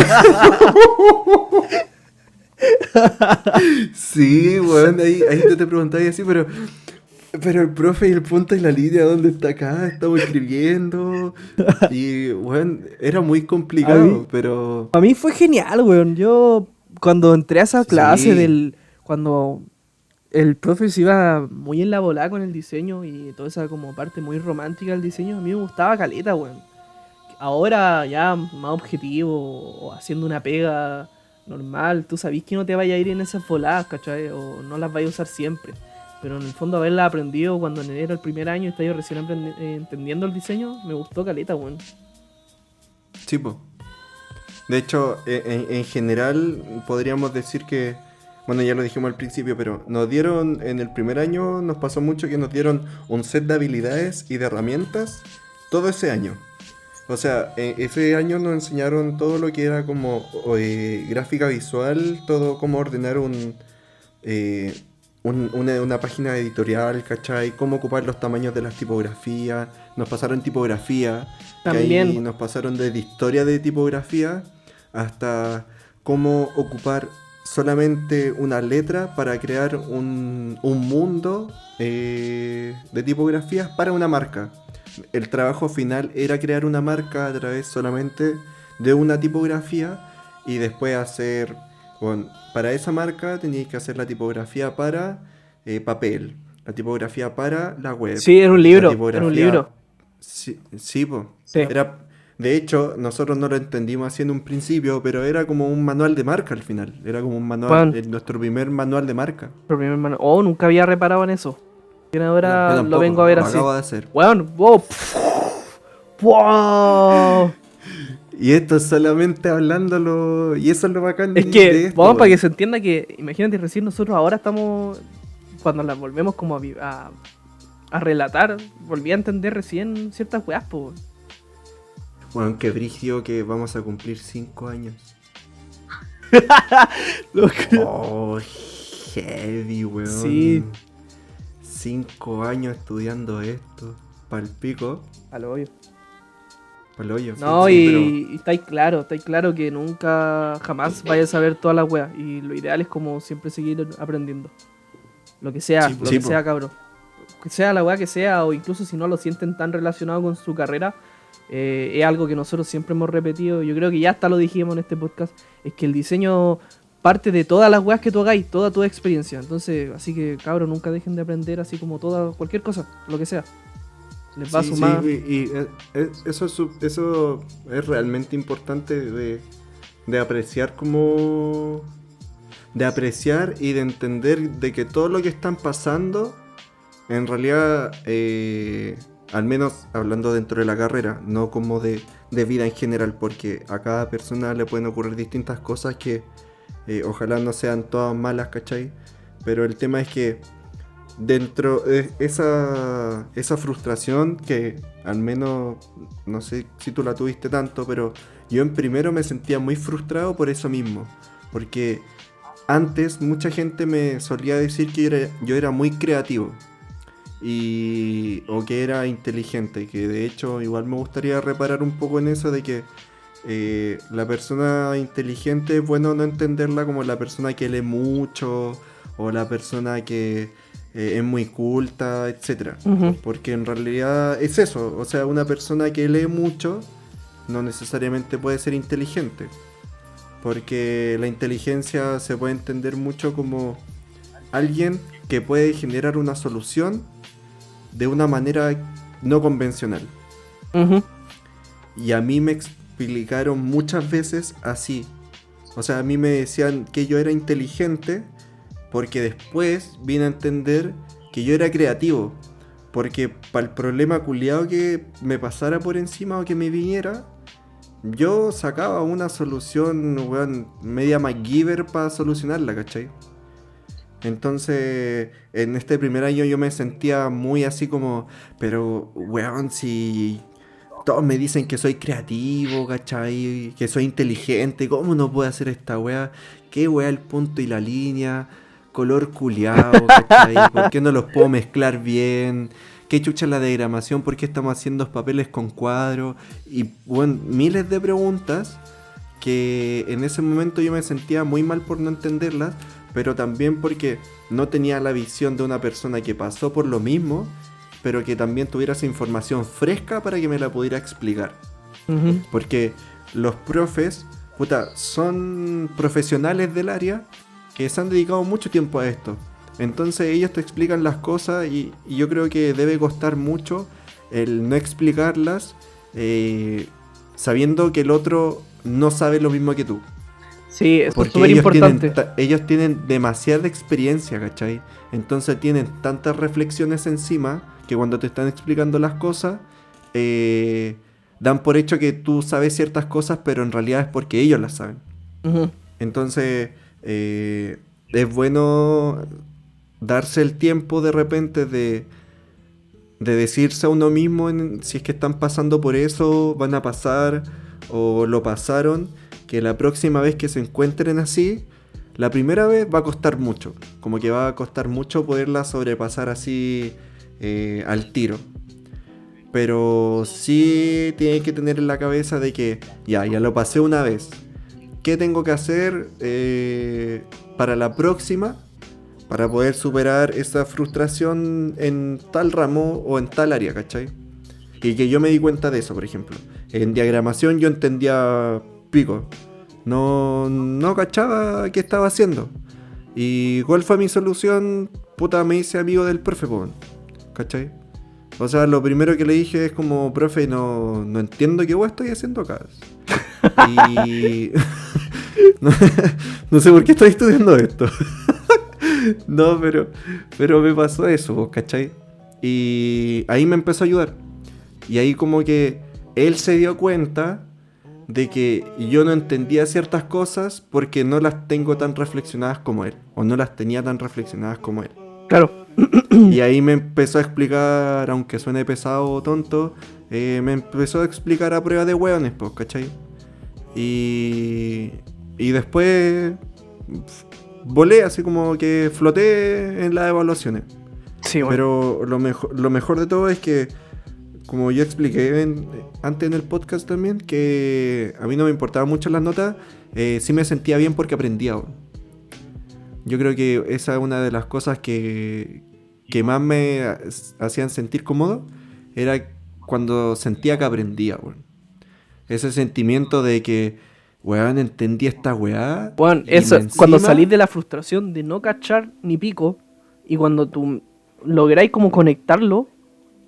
Sí, weón, ahí te preguntáis así, pero Pero el profe y el punto y la línea, ¿dónde está acá? Estamos escribiendo. Y bueno, era muy A mí, complicado, pero a mí fue genial, weón. Yo cuando entré a esa clase sí, cuando el profe se iba muy en la volada con el diseño y toda esa como parte muy romántica del diseño, a mí me gustaba caleta, weón. Ahora ya más objetivo o haciendo una pega normal, tú sabís que no te vaya a ir en esas voladas, ¿cachai? O no las vayas a usar siempre. Pero en el fondo haberla aprendido cuando era el primer año y estaba yo recién entendiendo el diseño, me gustó caleta, weón. sí, po. De hecho, en general podríamos decir que, bueno, ya lo dijimos al principio, pero nos dieron, en el primer año nos pasó mucho que nos dieron un set de habilidades y de herramientas todo ese año. O sea, ese año nos enseñaron todo lo que era como gráfica visual, todo cómo ordenar eh, una página editorial, ¿cachai? Cómo ocupar los tamaños de las tipografías. Nos pasaron tipografía, que ahí También, nos pasaron desde historia de tipografía hasta cómo ocupar solamente una letra para crear un mundo de tipografías para una marca. El trabajo final era crear una marca a través solamente de una tipografía y después hacer, bueno, para esa marca teníais que hacer la tipografía para papel, la tipografía para la web, sí, la era un tipografía... libro. Sí, sí, po. Sí. Era, de hecho, nosotros no lo entendimos así en un principio, pero era como un manual de marca al final. Era como un manual, Weón, nuestro primer manual de marca. por primer mano. Oh, nunca había reparado en eso. Y Yo ahora lo tampoco, vengo a ver lo así. acabo de hacer. Weón, wow. ¡Wow! Y esto es solamente hablándolo, y eso es lo bacán Es de que, vamos, esto, para que weón. se entienda que, imagínate, recién nosotros ahora estamos, cuando las volvemos como a relatar, volví a entender recién ciertas weas, po. Bueno, qué brígido que vamos a cumplir 5 años. Lo creo. Oh, heavy, Sí, weón. 5 años estudiando esto. Palpico. al hoyo. Pal hoyo, sí, No, sí, pero... y está claro que nunca, jamás vayas a saber todas las weas. Y lo ideal es como siempre seguir aprendiendo. Sí, Lo sí, que po. sea, cabrón. Que sea la wea que sea, o incluso si no lo sienten tan relacionado con su carrera, es algo que nosotros siempre hemos repetido. Yo creo que ya hasta lo dijimos en este podcast. Es que el diseño parte de todas las weas que tú hagáis, toda tu experiencia. Entonces, así que, cabrón, nunca dejen de aprender así como toda, cualquier cosa, lo que sea. Les va a Sí, sí, sumar. eso, eso es realmente importante de apreciar como... De apreciar y de entender de que todo lo que están pasando, en realidad, al menos hablando dentro de la carrera, no como de vida en general, porque a cada persona le pueden ocurrir distintas cosas que ojalá no sean todas malas, ¿cachai? Pero el tema es que dentro de esa frustración que al menos, no sé si tú la tuviste tanto, pero yo en primero me sentía muy frustrado por eso mismo, porque antes mucha gente me solía decir que yo era muy creativo o que era inteligente, que de hecho igual me gustaría reparar un poco en eso de que la persona inteligente es bueno no entenderla como la persona que lee mucho o la persona que es muy culta, etcétera. Ujú. Porque en realidad es eso, o sea, una persona que lee mucho no necesariamente puede ser inteligente. Porque la inteligencia se puede entender mucho como alguien que puede generar una solución de una manera no convencional. Ujú. Y a mí me explicaron muchas veces así. O sea, a mí me decían que yo era inteligente porque después vine a entender que yo era creativo. Porque para el problema culiado que me pasara por encima o que me viniera, yo sacaba una solución, weón, media MacGyver para solucionarla, ¿cachai? Entonces, en este primer año yo me sentía muy así como, pero, weón, si todos me dicen que soy creativo, ¿cachai? Que soy inteligente, ¿cómo no puedo hacer esta weá? ¿Qué weá el punto y la línea? Color culiao, ¿cachai? ¿Por qué no los puedo mezclar bien? ¿Qué chucha la diagramación? ¿Por qué estamos haciendo papeles con cuadros? Y, bueno, miles de preguntas que en ese momento yo me sentía muy mal por no entenderlas, pero también porque no tenía la visión de una persona que pasó por lo mismo, pero que también tuviera esa información fresca para que me la pudiera explicar. Ujú. Porque los profes, puta, son profesionales del área que se han dedicado mucho tiempo a esto. Entonces ellos te explican las cosas y yo creo que debe costar mucho el no explicarlas sabiendo que el otro no sabe lo mismo que tú. Sí, esto es Porque súper importante. ellos tienen demasiada experiencia, ¿cachai? Entonces tienen tantas reflexiones encima que cuando te están explicando las cosas, dan por hecho que tú sabes ciertas cosas, pero en realidad es porque ellos las saben. Ujú. Entonces, es bueno darse el tiempo de repente de decirse a uno mismo si es que están pasando por eso, van a pasar o lo pasaron, que la próxima vez que se encuentren así, la primera vez va a costar mucho, como que va a costar mucho poderla sobrepasar así al tiro. Pero sí tiene que tener en la cabeza de que ya lo pasé una vez. ¿Qué tengo que hacer para la próxima? Para poder superar esa frustración en tal ramo o en tal área, ¿cachai? Y que yo me di cuenta de eso, por ejemplo. En diagramación yo entendía pico. No cachaba qué estaba haciendo. ¿Y cuál fue mi solución? Puta, me hice amigo del profe, po, ¿cachai? O sea, lo primero que le dije es como, profe, no entiendo qué hueá estoy haciendo acá. Y... no, no sé por qué estoy estudiando esto. No, pero me pasó eso, ¿vos cachai? Y ahí me empezó a ayudar. Y ahí como que él se dio cuenta de que yo no entendía ciertas cosas porque no las tengo tan reflexionadas como él. O no las tenía tan reflexionadas como él. Claro. Y ahí me empezó a explicar, aunque suene pesado o tonto, me empezó a explicar a prueba de hueones, pues, ¿cachai? Y después volé, así como que floté en las evaluaciones. Sí, bueno. Pero lo mejor de todo es que, como yo expliqué antes en el podcast también, que a mí no me importaban mucho las notas, sí me sentía bien porque aprendía. Yo creo que esa es una de las cosas que más me hacían sentir cómodo, era cuando sentía que aprendía, weón. Ese sentimiento de que, weón, entendí esta weá. Bueno, Y eso, más cuando encima, salís de la frustración de no cachar ni pico, y cuando tú lográis como conectarlo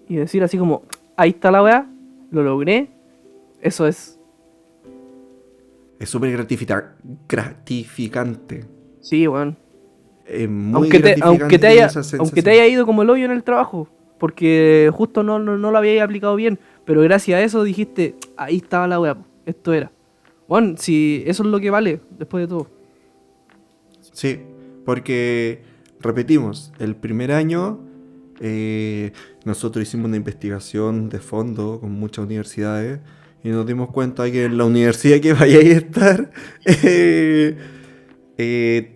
y decir así como, ahí está la weá, lo logré, eso es. es súper gratificante. Sí, weón. Es muy Aunque te, gratificante esa aunque te sensación. haya ido como el hoyo en el trabajo, porque justo no lo habíais aplicado bien, pero gracias a eso dijiste, ahí estaba la weá, po, esto era. Bueno, si eso es lo que vale, después de todo. Sí, porque repetimos, el primer año nosotros hicimos una investigación de fondo con muchas universidades y nos dimos cuenta que en la universidad que vayáis a estar,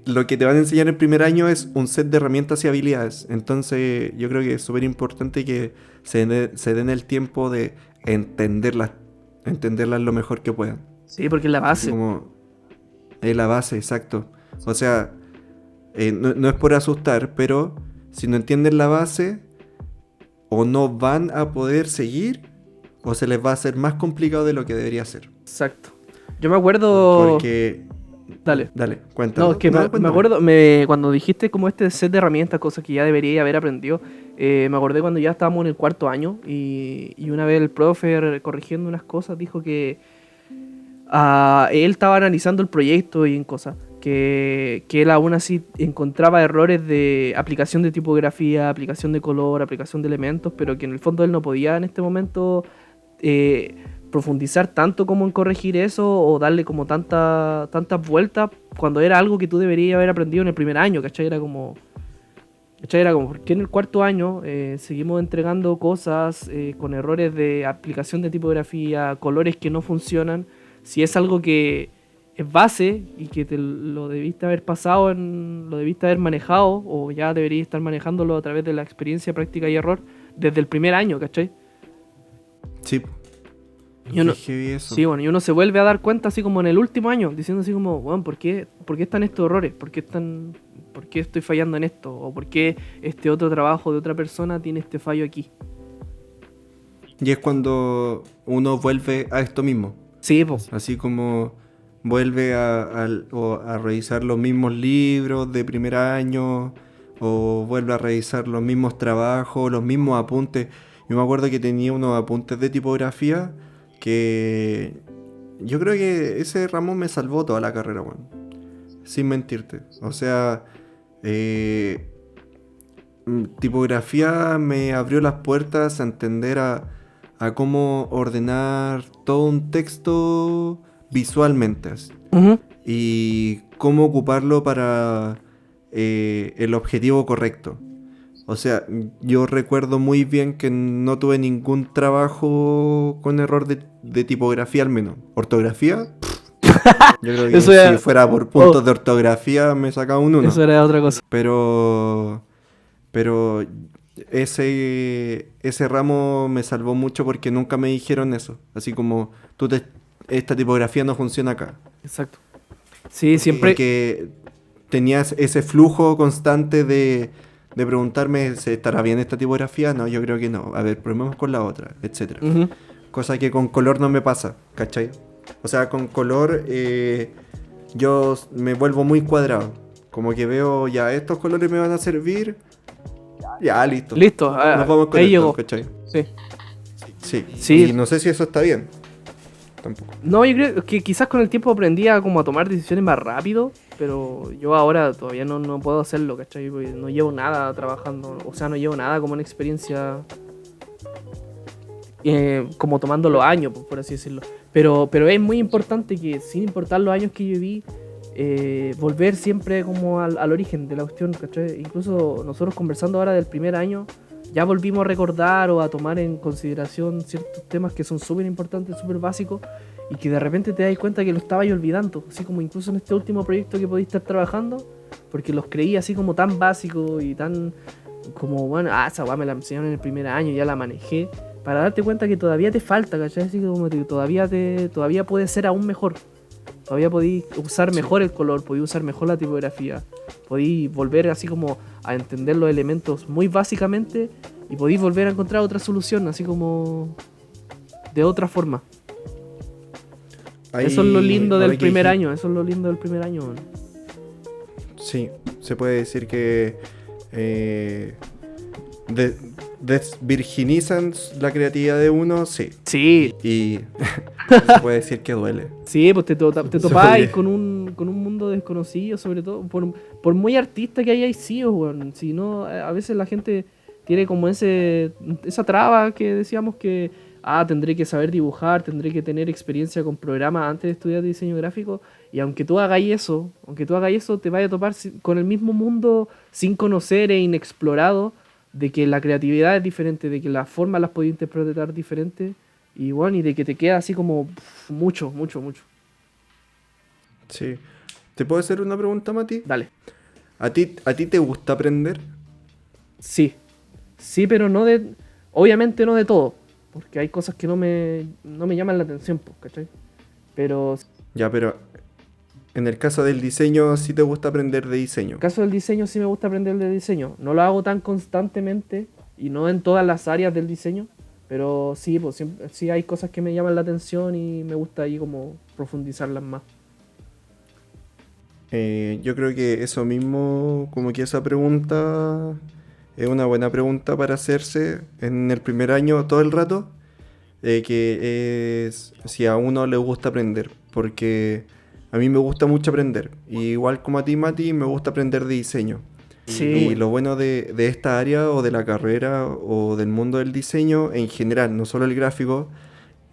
lo que te van a enseñar el primer año es un set de herramientas y habilidades. Entonces yo creo que es súper importante que se den el tiempo de entenderlas lo mejor que puedan. Sí, porque es la Así base. como es la base, exacto. O sea, no es por asustar, pero si no entienden la base, o no van a poder seguir, o se les va a hacer más complicado de lo que debería ser. Exacto. Yo me acuerdo... Porque... Dale. Dale, No, cuéntalo. es que me Cuéntame. acuerdo, cuando dijiste como este set de herramientas, cosas que ya debería haber aprendido, me acordé cuando ya estábamos en el cuarto año y una vez el profe corrigiendo unas cosas dijo que él estaba analizando el proyecto y en cosas, que él aún así encontraba errores de aplicación de tipografía, aplicación de color, aplicación de elementos, pero que en el fondo él no podía en este momento profundizar tanto como en corregir eso o darle como tantas vueltas cuando era algo que tú deberías haber aprendido en el primer año, ¿cachai? Era como, ¿por qué en el cuarto año seguimos entregando cosas con errores de aplicación de tipografía, colores que no funcionan? Si es algo que es base y que lo debiste haber pasado, lo debiste haber manejado o ya deberías estar manejándolo a través de la experiencia, práctica y error desde el primer año, ¿cachai? Sí. Y uno, Qué heavy eso. sí, bueno, y uno se vuelve a dar cuenta así como en el último año, diciendo así como, bueno, ¿por qué están estos errores? ¿Por qué ¿Por qué estoy fallando en esto? ¿O por qué este otro trabajo de otra persona tiene este fallo aquí? Y es cuando uno vuelve a esto mismo. Sí, pues. Así como vuelve a revisar los mismos libros de primer año, o vuelve a revisar los mismos trabajos, los mismos apuntes. Yo me acuerdo que tenía unos apuntes de tipografía que yo creo que ese ramo me salvó toda la carrera, weón. Sin mentirte. O sea, tipografía me abrió las puertas a entender a cómo ordenar todo un texto visualmente, así. Ujú. Y cómo ocuparlo para el objetivo correcto. O sea, yo recuerdo muy bien que no tuve ningún trabajo con error de tipografía, al menos. ¿Ortografía? Yo creo que Eso ya- si fuera por puntos de ortografía me sacaba un 1. Eso era otra cosa. Pero ese ramo me salvó mucho porque nunca me dijeron eso. Así como, esta tipografía no funciona acá. Exacto. Sí, siempre. Porque tenías ese flujo constante de preguntarme, ¿se estará bien esta tipografía? No, yo creo que no. A ver, probemos con la otra, etcétera. Ujú. Cosa que con color no me pasa, ¿cachai? O sea, con color yo me vuelvo muy cuadrado. Como que veo, ya, estos colores me van a servir. Ya, listo. Listo, Nos vamos con ahí esto, llegó. ¿cachai? Sí. Sí. Sí. Y no sé si eso está bien. Tampoco. No, yo creo que quizás con el tiempo aprendí a como a tomar decisiones más rápido, pero yo ahora todavía no puedo hacerlo, ¿cachai? Porque no llevo nada trabajando, o sea, no llevo nada como una experiencia como tomando los años, por así decirlo. Pero es muy importante que, sin importar los años que yo viví, volver siempre como al origen de la cuestión, ¿cachai? Incluso nosotros conversando ahora del primer año, ya volvimos a recordar o a tomar en consideración ciertos temas que son súper importantes, súper básicos, y que de repente te das cuenta que lo estabas olvidando, así como incluso en este último proyecto que podéis estar trabajando, porque los creí así como tan básicos y tan como, bueno, esa weá me la enseñaron en el primer año, ya la manejé, para darte cuenta que todavía te falta, ¿cachai? Así como que todavía puede ser aún mejor. Todavía podéis usar mejor el color, podéis usar mejor la tipografía, podéis volver así como a entender los elementos muy básicamente y podéis volver a encontrar otra solución, así como de otra forma. Ahí, Eso es lo lindo ahora del que primer dije- año, eso es lo lindo del primer año. Man. Sí, se puede decir que desvirginizan la creatividad de uno, sí. Sí, Y se puede decir que duele. sí, pues te Se topáis podría. con un mundo desconocido, sobre todo, por muy artista que hayáis sido, weón. Si no, a veces la gente tiene como esa traba que decíamos que, tendré que saber dibujar, tendré que tener experiencia con programas antes de estudiar diseño gráfico, y aunque tú hagáis eso, te vayas a topar con el mismo mundo sin conocer e inexplorado, de que la creatividad es diferente, de que las formas las podéis interpretar diferente, y bueno, y de que te queda así como mucho. Sí. ¿Te puedo hacer una pregunta, Mati? Dale. ¿A ti te gusta aprender? Sí. Sí, pero obviamente no de todo. Porque hay cosas que no me llaman la atención, pues, ¿cachai? Pero Ya, pero en el caso del diseño, sí te gusta aprender de diseño. en el caso del diseño sí me gusta aprender de diseño. No lo hago tan constantemente y no en todas las áreas del diseño. Pero sí, pues sí hay cosas que me llaman la atención y me gusta ahí como profundizarlas más. Yo creo que eso mismo, como que esa pregunta es una buena pregunta para hacerse en el primer año todo el rato, que es si a uno le gusta aprender, porque a mí me gusta mucho aprender, y igual como a ti, Mati, me gusta aprender de diseño. Sí. Y lo bueno de esta área o de la carrera o del mundo del diseño en general, no solo el gráfico,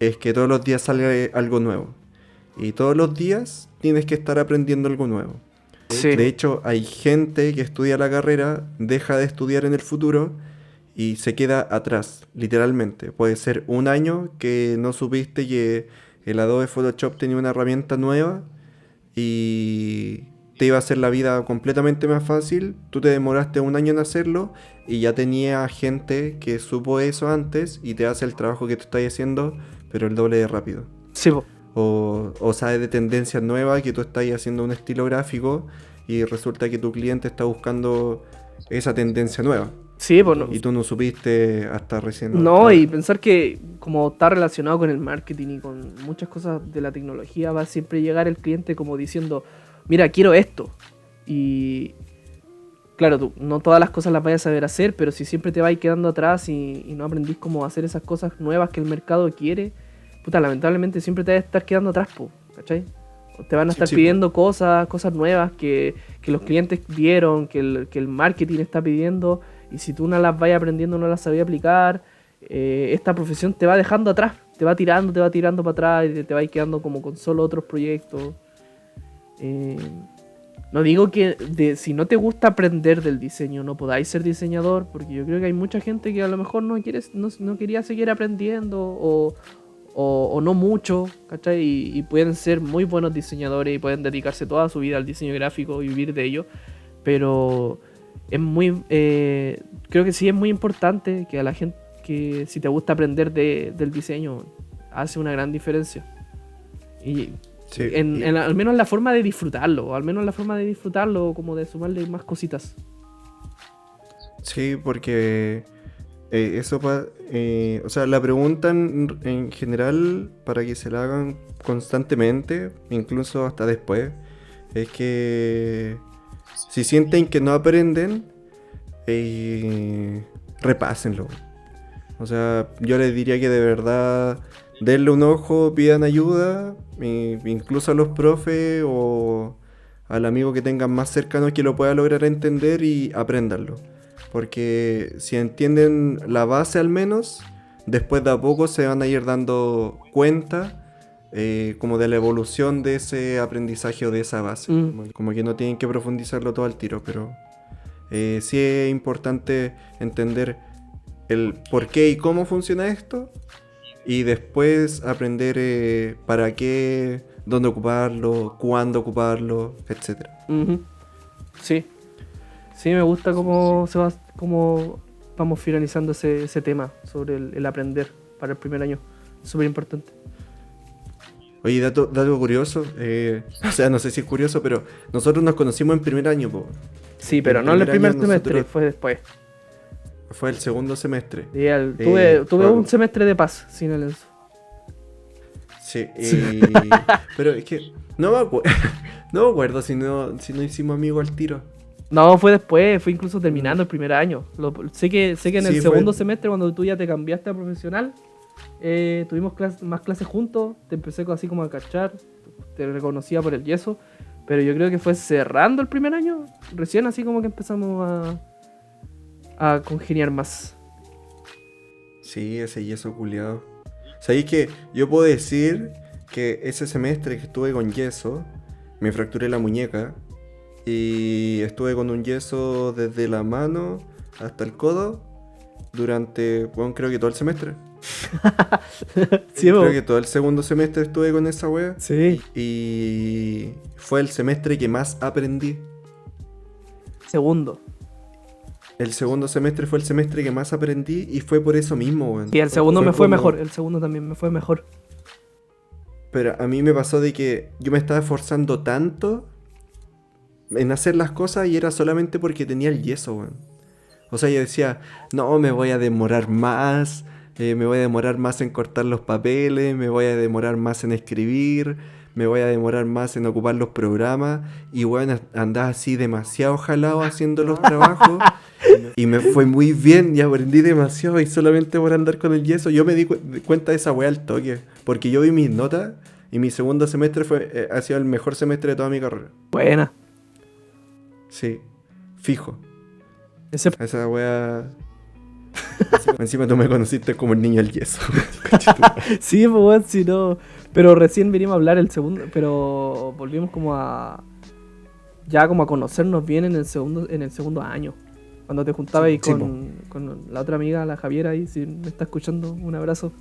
es que todos los días sale algo nuevo. Y todos los días tienes que estar aprendiendo algo nuevo. Sí. De hecho, hay gente que estudia la carrera, deja de estudiar en el futuro y se queda atrás, literalmente. Puede ser un año que no supiste que el Adobe Photoshop tenía una herramienta nueva y te iba a hacer la vida completamente más fácil. Tú te demoraste un año en hacerlo y ya tenía gente que supo eso antes y te hace el trabajo que tú estás haciendo, pero el doble de rápido. Sí, po. o sabes de tendencias nuevas que tú estás haciendo un estilo gráfico y resulta que tu cliente está buscando esa tendencia nueva. Sí, pues no. Y tú no supiste hasta recién No, ahora. y pensar que como está relacionado con el marketing y con muchas cosas de la tecnología, va a siempre llegar el cliente como diciendo, mira, quiero esto. Y claro, tú no todas las cosas las vayas a saber hacer, pero si siempre te vas quedando atrás y no aprendís cómo hacer esas cosas nuevas que el mercado quiere, puta, lamentablemente siempre te vas a estar quedando atrás, po, ¿cachai? O te van a Sí, estar sí, pidiendo cosas nuevas que los clientes vieron, que el marketing está pidiendo, y si tú no las vas aprendiendo, no las sabías aplicar, esta profesión te va dejando atrás, te va tirando para atrás y te va quedando como con solo otros proyectos. No digo que si no te gusta aprender del diseño no podáis ser diseñador, porque yo creo que hay mucha gente que a lo mejor no quería seguir aprendiendo o no mucho, ¿cachai? Y pueden ser muy buenos diseñadores y pueden dedicarse toda su vida al diseño gráfico y vivir de ello, pero es muy creo que sí es muy importante que a la gente, que si te gusta aprender del diseño, hace una gran diferencia. Y sí. al menos en la forma de disfrutarlo, como de sumarle más cositas. Sí, porque o sea, la preguntan en general para que se la hagan constantemente, incluso hasta después, es que si sienten que no aprenden, repásenlo. O sea, yo les diría que de verdad denle un ojo, pidan ayuda, incluso a los profes o al amigo que tengan más cercano que lo pueda lograr entender y apréndanlo. Porque si entienden la base al menos, después de a poco se van a ir dando cuenta como de la evolución de ese aprendizaje o de esa base. Como que no tienen que profundizarlo todo al tiro, pero sí es importante entender el por qué y cómo funciona esto y después aprender para qué, dónde ocuparlo, cuándo ocuparlo, etc. Uh-huh. Sí. Sí, me gusta cómo vamos finalizando ese tema sobre el aprender para el primer año. Súper importante. Oye, dato curioso, o sea, no sé si es curioso, pero nosotros nos conocimos en primer año, po. Sí, pero no en el primer semestre, nosotros... fue después. Fue el segundo semestre. Sí, tuve un semestre de paz sin el Enzo. Sí, pero es que no me acuerdo si no hicimos amigos al tiro. No, fue después, fue incluso terminando el primer año. Sé que en el segundo semestre, cuando tú ya te cambiaste a profesional, tuvimos más clases juntos, te empecé así como a cachar, te reconocía por el yeso, pero yo creo que fue cerrando el primer año, recién así como que empezamos a congeniar más. Sí, ese yeso culiado. ¿Sabéis que yo puedo decir que ese semestre que estuve con yeso, me fracturé la muñeca y estuve con un yeso desde la mano hasta el codo durante, bueno, creo que todo el semestre. Sí, creo que todo el segundo semestre estuve con esa wea. Sí. Y fue el semestre que más aprendí. Segundo. El segundo semestre fue el semestre que más aprendí y fue por eso mismo, weón. Sí, el segundo me fue mejor, el segundo también me fue mejor. Pero a mí me pasó de que yo me estaba esforzando tanto en hacer las cosas y era solamente porque tenía el yeso, weón. O sea, yo decía, no, me voy a demorar más, me voy a demorar más en cortar los papeles, me voy a demorar más en escribir, me voy a demorar más en ocupar los programas. Y bueno, andaba así demasiado jalado haciendo los trabajos. Y me fue muy bien y aprendí demasiado. Y solamente por andar con el yeso, yo me di cuenta de esa wea al toque. Porque yo vi mis notas y mi segundo semestre ha sido el mejor semestre de toda mi carrera. Buena. Sí, fijo. Ese... Esa wea... Encima tú me conociste como el niño del yeso. Sí, pues bueno, si no... Pero recién vinimos a hablar el segundo... Pero volvimos como a... Ya como a conocernos bien en el segundo año. Cuando te juntabas ahí con la otra amiga, la Javiera, ahí, si me está escuchando, un abrazo.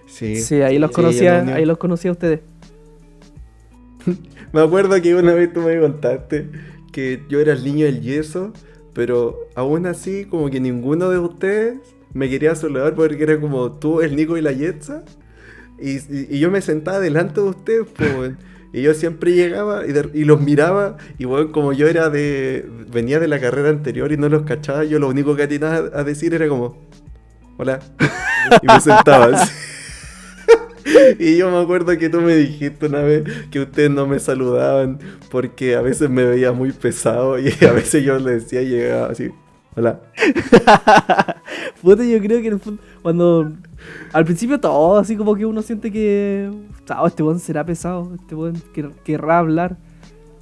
Sí, ahí los conocía a ustedes. Me acuerdo que una vez tú me contaste que yo era el niño del yeso, pero aún así como que ninguno de ustedes me quería saludar porque era como tú, el Nico y la Yetza. y yo me sentaba delante de ustedes, pues, weón. Y yo siempre llegaba y los miraba, y bueno, como yo venía de la carrera anterior y no los cachaba, yo lo único que atinaba a decir era como, hola, y me sentaba así. Y yo me acuerdo que tú me dijiste una vez que ustedes no me saludaban porque a veces me veía muy pesado y a veces yo le decía y llegaba así, hola. Puta, yo creo que en el fondo, cuando al principio todo así como que uno siente que este weón será pesado, este weón querrá hablar.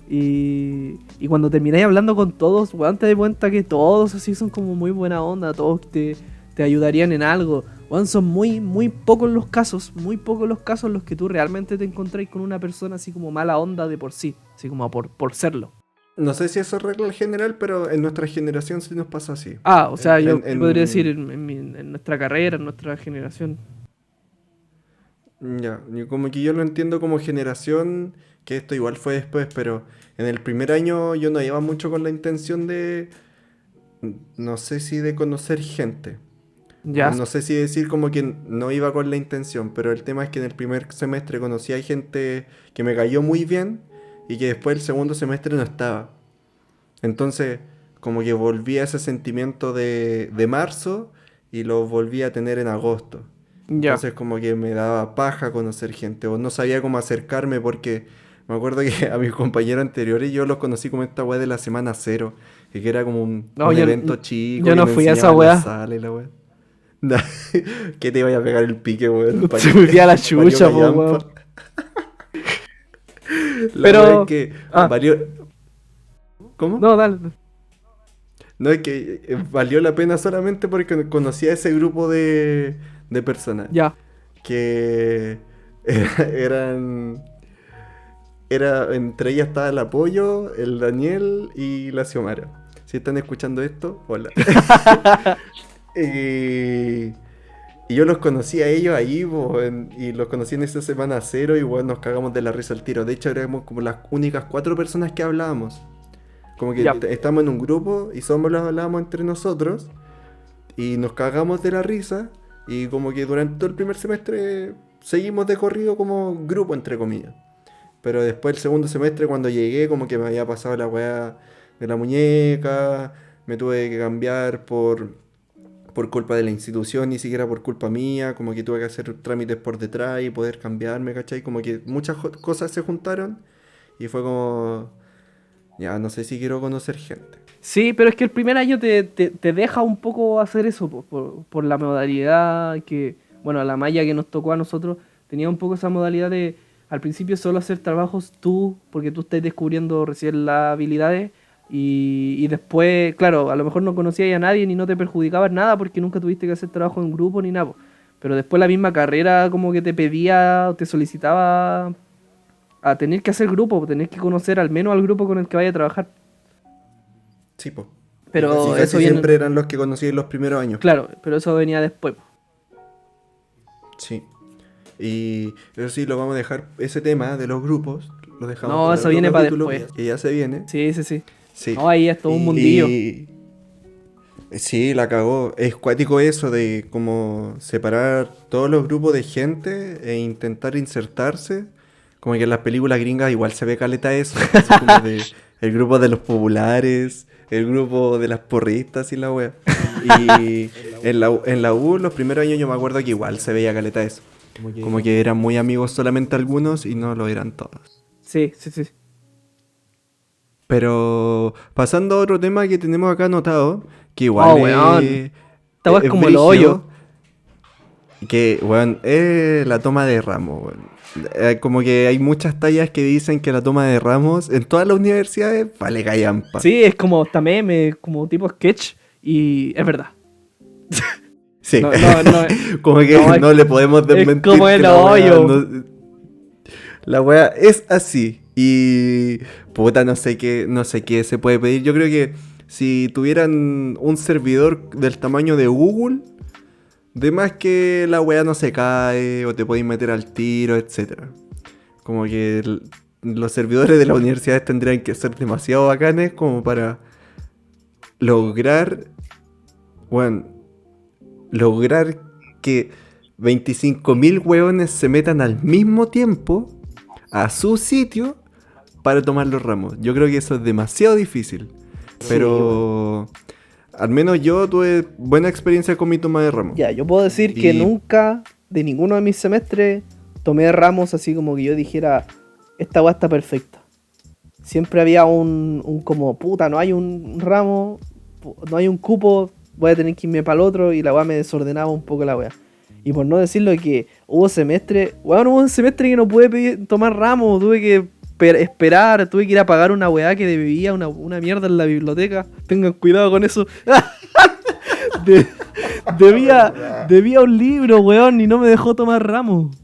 Y cuando termináis hablando con todos, weón, te das cuenta que todos así son como muy buena onda, todos te ayudarían en algo. Weón, son muy pocos los casos en los que tú realmente te encontráis con una persona así como mala onda de por sí, así como por serlo. No sé si eso es regla general, pero en nuestra generación sí nos pasa así. O sea, yo En- podría decir en- en nuestra carrera, en nuestra generación. Ya, y como que yo lo entiendo como generación, que esto igual fue después, pero en el primer año yo no iba mucho con la intención de, no sé si de conocer gente, o Ya, no sé si decir como que no iba con la intención, pero el tema es que en el primer semestre conocí a gente que me cayó muy bien y que después el segundo semestre no estaba. Entonces, como que volví a ese sentimiento de marzo y lo volví a tener en agosto. ya. Entonces, como que me daba paja conocer gente o no sabía cómo acercarme porque me acuerdo que a mis compañeros anteriores yo los conocí como esta weá de la semana cero, que era como No, un yo, evento chico yo que no me fui a esa enseñaban la weá. sala y la weá. Que te iba a pegar el pique, weón. Se me fui a la Valió chucha, po, callampa. weón. La weá es Pero. que Ah, valió. ¿Cómo? no, dale. No, es que valió la pena solamente porque conocí a ese grupo de personas Ya. que eran. Entre ellas estaba el Apoyo, el Daniel y la Xiomara. Si están escuchando esto, hola. Y, y yo los conocí a ellos ahí, y los conocí en esa semana cero, y bueno, nos cagamos de la risa al tiro. De hecho, éramos como las únicas 4 personas que hablábamos. Como que Ya. estamos en un grupo y somos los hablábamos entre nosotros y nos cagamos de la risa y como que durante todo el primer semestre seguimos de corrido como grupo entre comillas. Pero después el segundo semestre cuando llegué como que me había pasado la weá de la muñeca, me tuve que cambiar por culpa de la institución, ni siquiera por culpa mía, como que tuve que hacer trámites por detrás y poder cambiarme, ¿cachai? Como que muchas cosas se juntaron y fue como, ya, no sé si quiero conocer gente. Sí, pero es que el primer año te deja un poco hacer eso, po, por la modalidad que. Bueno, la malla que nos tocó a nosotros tenía un poco esa modalidad de. Al principio solo hacer trabajos tú, porque tú estás descubriendo recién las habilidades. Y después, claro, a lo mejor no conocías a nadie ni no te perjudicabas nada porque nunca tuviste que hacer trabajo en grupo ni nada, po. Pero después la misma carrera como que te pedía o te solicitaba a tener que hacer grupo, tener que conocer al menos al grupo con el que vaya a trabajar. Sí, pues. Y Pero eso casi viene, siempre eran los que conocí en los primeros años. claro, pero eso venía después. Sí. Y eso sí, lo vamos a dejar, ese tema de los grupos, lo dejamos No, para eso otro viene para capítulo, después. que ya se viene. Sí, sí, sí. Sí. No, ahí es todo un mundillo. Sí, la cagó. Es cuático eso de como separar todos los grupos de gente e intentar insertarse. Como que en las películas gringas igual se ve caleta eso. Así como de el grupo de los populares, el grupo de las porristas y la wea. Y en la U, los primeros años yo me acuerdo que igual se veía caleta eso. Como que eran muy amigos solamente algunos y no lo eran todos. Sí, sí, sí. Pero pasando a otro tema que tenemos acá anotado, que Oh, igual weón. Esta weá es es como el brígido, hoyo. que, weón, es la toma de Ramos, weón. Como que hay muchas tallas que dicen que la toma de Ramos en todas las universidades vale callampa. Sí, es como hasta meme, como tipo sketch. Y es verdad. Sí. No, no, no. Como que No, no, es- le podemos desmentir como que el la weá hoyo. la weá es así. Y puta, no sé qué se puede pedir. Yo creo que si tuvieran un servidor del tamaño de Google, de más que la weá no se cae o te podéis meter al tiro, etcétera. Como que los servidores de las universidades tendrían que ser demasiado bacanes como para lograr, bueno, lograr que 25.000 hueones se metan al mismo tiempo a su sitio para tomar los ramos. Yo creo que eso es demasiado difícil. Pero al menos yo tuve buena experiencia con mi toma de ramos. Ya, yo puedo decir que nunca, de ninguno de mis semestres, tomé ramos así como que yo dijera, esta weá está perfecta. Siempre había un como, puta, no hay un ramo, no hay un cupo, voy a tener que irme para el otro, y la weá me desordenaba un poco la weá. Y por no decirlo que hubo un semestre que no pude tomar ramos, tuve que esperar, tuve que ir a pagar una weá que debía una mierda en la biblioteca. Tengan cuidado con eso. Debía un libro, weón, y no me dejó tomar ramos.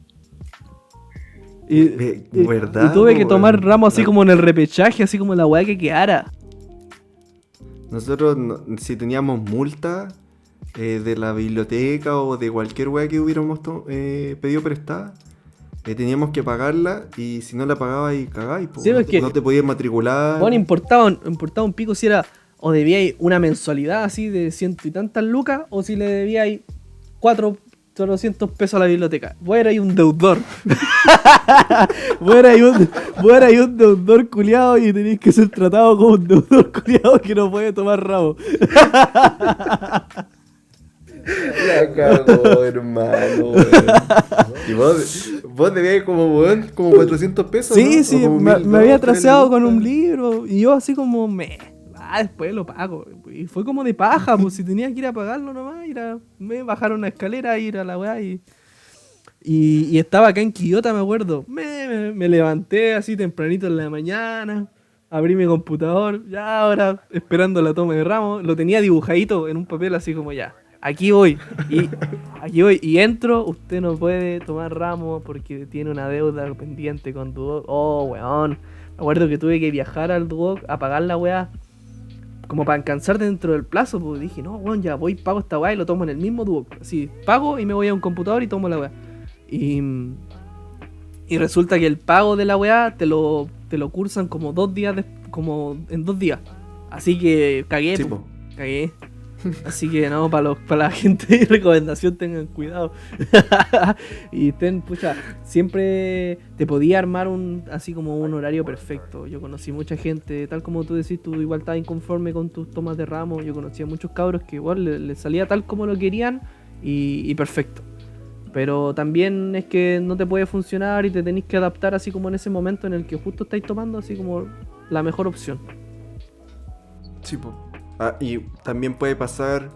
¿Verdad? Y tuve que tomar ramos así como en el repechaje, así como la weá que quedara. Nosotros, si teníamos multa de la biblioteca o de cualquier weá que hubiéramos pedido prestada, teníamos que pagarla, y si no la pagabas y cagáis, sí, no te podías matricular. Bueno, importaba un pico si era o debíais una mensualidad así de 100 y tantas lucas, o si le debíais 400 pesos a la biblioteca. Vos erais un deudor. Vos erais un deudor culiado, y tenéis que ser tratado como un deudor culiado que no puede tomar ramo. La cagó, hermano. Y vos debías como 400 pesos. Sí, ¿no? sí, como me había atrasado con un libro, y yo así como después lo pago. Y fue como de paja, pues si tenía que ir a pagarlo nomás, me bajaron una escalera, ir a la weá, y estaba acá en Quillota, me acuerdo. Me levanté así tempranito en la mañana, abrí mi computador, ya ahora esperando la toma de ramos, lo tenía dibujadito en un papel así como ya. Aquí voy, y entro, usted no puede tomar ramos porque tiene una deuda pendiente con Duoc. Oh, weón. Me acuerdo que tuve que viajar al Duoc a pagar la weá, como para alcanzar dentro del plazo, pues dije, no, weón, ya voy, pago esta weá y lo tomo en el mismo Duoc. Así, pago y me voy a un computador y tomo la weá. Y resulta que el pago de la weá te lo cursan como 2 días, como en 2 días. Así que cagué, sí, cagué. Así que no, para la gente de recomendación, tengan cuidado. Y siempre te podía armar así como un horario perfecto. Yo conocí mucha gente, tal como tú decís, tú igual estabas inconforme con tus tomas de ramos. Yo conocía muchos cabros que igual les salía tal como lo querían, y perfecto. Pero también es que no te puede funcionar y te tenés que adaptar así como en ese momento en el que justo estáis tomando así como la mejor opción. Sí, po. Y también puede pasar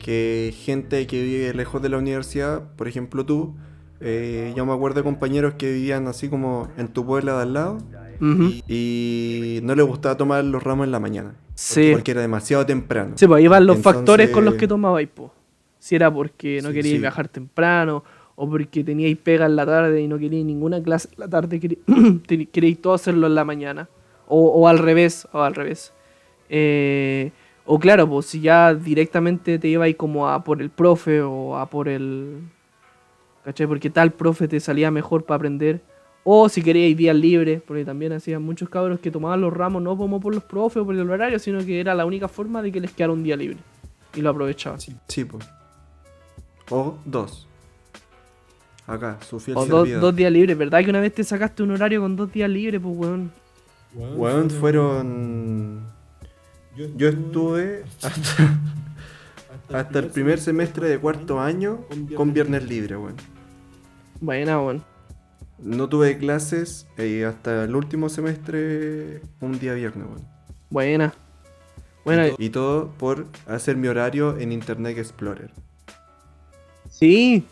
que gente que vive lejos de la universidad, por ejemplo tú, yo me acuerdo de compañeros que vivían así como en tu pueblo de al lado, y no les gustaba tomar los ramos en la mañana. Sí. Porque era demasiado temprano. Sí, pues ahí van los factores con los que tomabais, po. Si era porque no queríais viajar temprano, o porque teníais pega en la tarde y no queríais ninguna clase en la tarde, queríais todo hacerlo en la mañana. O al revés, o claro, pues si ya directamente te ibais como a por el profe o a por el... ¿Cachai? Porque tal profe te salía mejor para aprender. O si queríais días libres, porque también hacían muchos cabros que tomaban los ramos no como por los profes o por el horario, sino que era la única forma de que les quedara un día libre. Y lo aprovechaban. Sí, pues. O 2. Acá, su fiel o servidor. 2 días libres. ¿Verdad que una vez te sacaste un horario con 2 días libres, pues, weón? Weón, fueron... Yo estuve hasta el primer semestre de cuarto año con viernes libre, weón. Buena, weón. No tuve clases hasta el último semestre, un día viernes, weón. Buena. Y todo por hacer mi horario en Internet Explorer. Sí.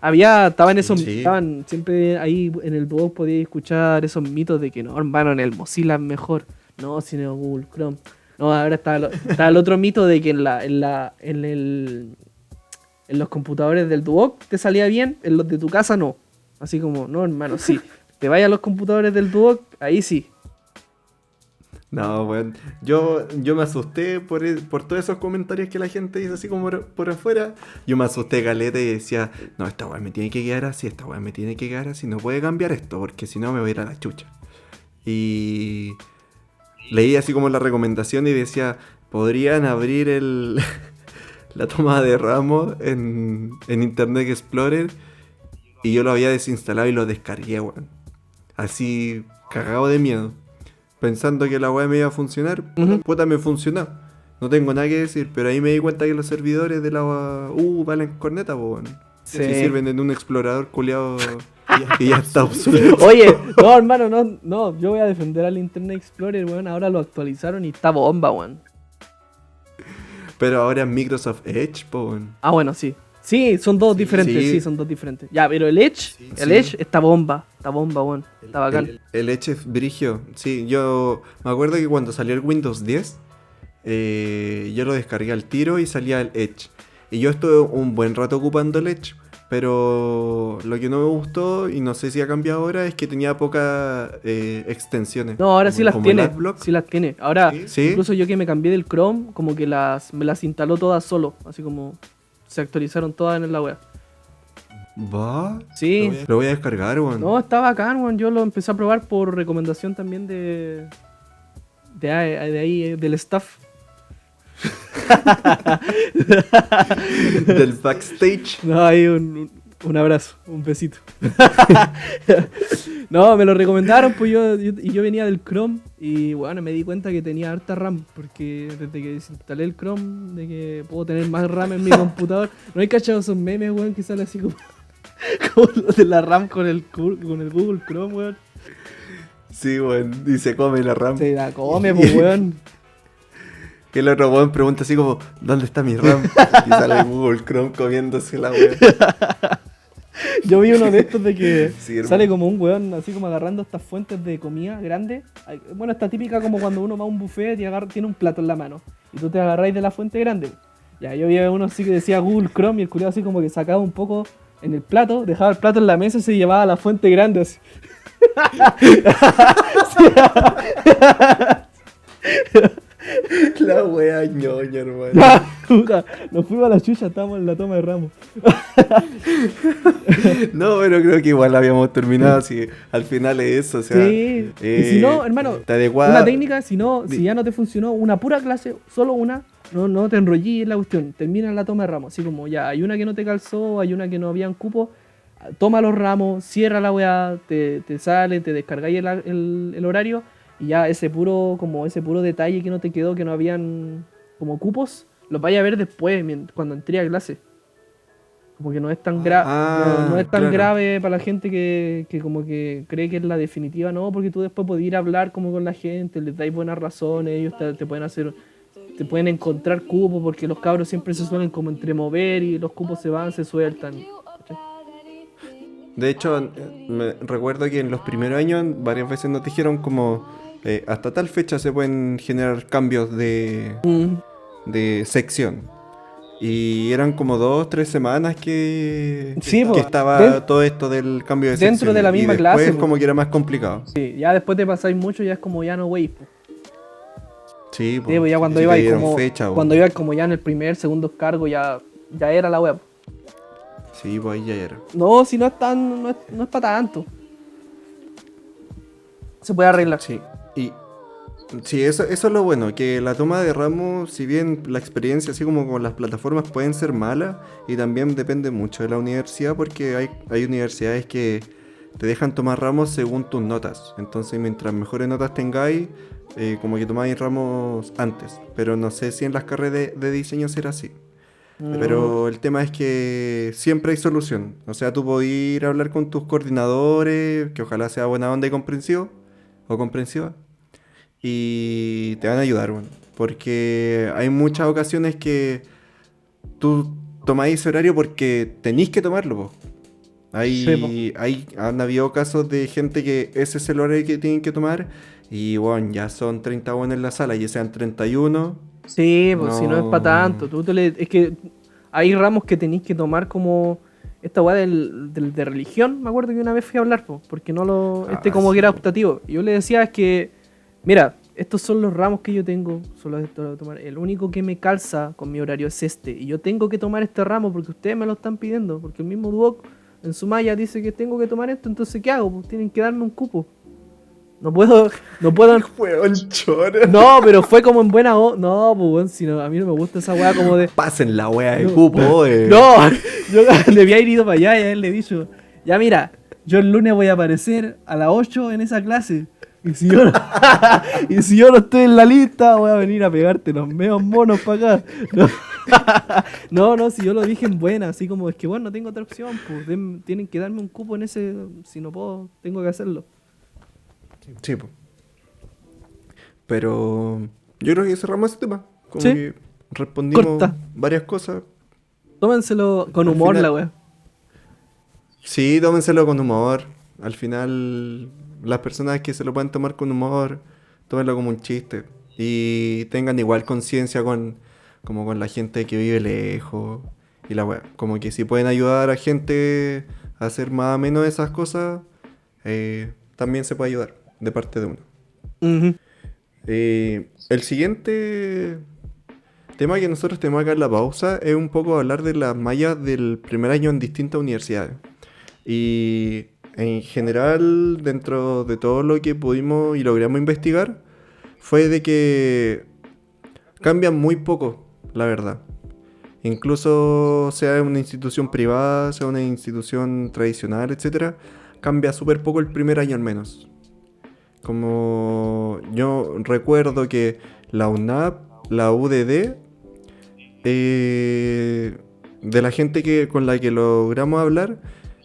Estaban Sí. estaban siempre ahí en el blog, podíais escuchar esos mitos de que no, hermano, en el Mozilla es mejor. No, sino Google Chrome. No, ahora está el otro mito de que en los computadores del Duoc te salía bien, en los de tu casa no. Así como, no, hermano, sí. Te vayas a los computadores del Duoc, ahí sí. No, weón. Yo me asusté por todos esos comentarios que la gente dice así como por afuera. Yo me asusté, caleta, y decía, no, esta weá me tiene que quedar así, no puede cambiar esto, porque si no me voy a ir a la chucha. Y leí así como la recomendación y decía, podrían abrir la toma de ramos en Internet Explorer Y yo lo había desinstalado y lo descargué, weón. Así, cagado de miedo. Pensando que la weá me iba a funcionar. Ujú. Puta, me funcionó. No tengo nada que decir, pero ahí me di cuenta que los servidores de la valen corneta, po, weón. Sí. Si sirven en un explorador culiado que ya está obsoleto. Oye, no, hermano, no, yo voy a defender al Internet Explorer, weón. Ahora lo actualizaron y está bomba, weón. Pero ahora es Microsoft Edge, po, weón. Ah, bueno, sí. Sí, son dos diferentes, sí. sí, son dos diferentes. Ya, pero el Edge, el Sí. Edge está bomba, weón. Está bacán. El Edge es brigio. Sí, yo me acuerdo que cuando salió el Windows 10, yo lo descargué al tiro y salía el Edge. Y yo estuve un buen rato ocupando el Edge. Pero lo que no me gustó, y no sé si ha cambiado ahora, es que tenía pocas extensiones. No, ahora sí las como tiene, el Adblock. sí las tiene. Ahora, ¿Sí? incluso yo que me cambié del Chrome, como que me las instaló todas solo, así como se actualizaron todas en la web. ¿Va? Sí. Lo voy a descargar, weón. No, está bacán, weón. Yo lo empecé a probar por recomendación también de ahí, del staff. Del backstage. No, ahí un abrazo, un besito. No, me lo recomendaron, pues yo venía del Chrome y bueno, me di cuenta que tenía harta RAM, porque desde que desinstalé el Chrome, de que puedo tener más RAM en mi computador. ¿No hay cachado esos memes, weón, que sale así como, como lo de la RAM con el Google Chrome, weón? Sí, weón. Y se come la RAM. Se la come, pues, weón. Que el otro weón pregunta así como, ¿dónde está mi RAM? Y sale Google Chrome comiéndose la weón. Yo vi uno de estos de que Sí, hermano. sale como un weón así como agarrando estas fuentes de comida grandes. Bueno, esta típica como cuando uno va a un buffet y tiene un plato en la mano. Y tú te agarráis de la fuente grande. Ya, yo vi uno así que decía Google Chrome y el culiado así como que sacaba un poco en el plato, dejaba el plato en la mesa y se llevaba a la fuente grande así. La wea ñoña, hermano. Puta, nos fuimos a la chucha, estábamos en la toma de ramos. No, pero creo que igual habíamos terminado así. Al final es eso, o sea. Sí. Y si no, hermano, te adecuada. una técnica, si ya no te funcionó una pura clase, solo una, no te enrollí en la cuestión, termina la toma de ramos, así como ya, hay una que no te calzó, hay una que no habían cupo, toma los ramos, cierra la weá, te sale, te descargáis el horario, y ya ese puro detalle que no te quedó, que no habían como cupos, los vaya a ver después, cuando entré a clase. Como que no es tan grave, no es tan claro. grave para la gente que como que cree que es la definitiva, no, porque tú después podés ir a hablar como con la gente, les dais buenas razones, ellos te pueden encontrar cupos, porque los cabros siempre se suelen como entremover y los cupos se van, se sueltan. ¿Cachai? De hecho, me recuerdo que en los primeros años varias veces nos dijeron como hasta tal fecha se pueden generar cambios de sección. Y eran como 2-3 semanas que estaba todo esto del cambio de sección. Dentro de la misma y después clase, po. como que era más complicado. Sí, ya después te pasáis mucho, ya es como ya no wey. Sí, Sí, pues ya cuando sí iba te dieron como fecha, cuando iba como ya en el primer, segundo cargo ya era la web. Sí, pues ahí ya era. No, si no es no es para tanto. Se puede arreglar. Sí, y sí, eso es lo bueno, que la toma de ramos, si bien la experiencia así como con las plataformas pueden ser malas, y también depende mucho de la universidad, porque hay universidades que te dejan tomar ramos según tus notas. Entonces, mientras mejores notas tengáis, como que tomáis ramos antes. Pero no sé si en las carreras de diseño será así. Pero el tema es que siempre hay solución. O sea, tú podés ir a hablar con tus coordinadores, que ojalá sea buena onda y comprensivo, o comprensiva, y te van a ayudar, bueno, porque hay muchas ocasiones que tú tomáis ese horario porque tenéis que tomarlo, po. Han habido casos de gente que ese es el horario que tienen que tomar, y bueno, ya son 30 buenos en la sala, y sean 31. Sí, pues si no es para tanto. Es que hay ramos que tenéis que tomar como esta weá de religión. Me acuerdo que una vez fui a hablar, porque no como sí. que era optativo. Y yo le decía es que, mira, estos son los ramos que yo tengo, son los de tomar. El único que me calza con mi horario es este. Y yo tengo que tomar este ramo porque ustedes me lo están pidiendo. Porque el mismo Duoc en su malla dice que tengo que tomar esto. Entonces, ¿qué hago? Pues tienen que darme un cupo. No puedo. Weón, chora. No, pero fue como en buena onda. No, pues bueno, si no, a mí no me gusta esa weá como de. Pasen la wea de cupo, No, yo le había ido para allá y a él le he dicho, Ya mira, yo el lunes voy a aparecer a las 8 en esa clase. Y si yo no, y si yo no estoy en la lista, voy a venir a pegarte los meos monos para acá. No. No, si yo lo dije en buena, así como es que bueno, no tengo otra opción, pues tienen que darme un cupo en ese, si no puedo, tengo que hacerlo. Sí, po. Pero yo creo que cerramos ese tema. Como Sí. que respondimos Corta. varias cosas. Tómenselo con Al humor final- la wea. Sí, tómenselo con humor. Al final, las personas que se lo pueden tomar con humor, tómenlo como un chiste. Y tengan igual conciencia como con la gente que vive lejos y la wea. Como que si pueden ayudar a gente a hacer más o menos esas cosas, también se puede ayudar de parte de uno. Ujú. El siguiente tema que nosotros tenemos acá en la pausa es un poco hablar de las mallas del primer año en distintas universidades. Y en general, dentro de todo lo que pudimos y logramos investigar, fue de que cambian muy poco, la verdad. Incluso sea una institución privada, sea una institución tradicional, etcétera, cambia súper poco el primer año al menos. Como yo recuerdo que la UNAP, la UDD, de la gente con la que logramos hablar,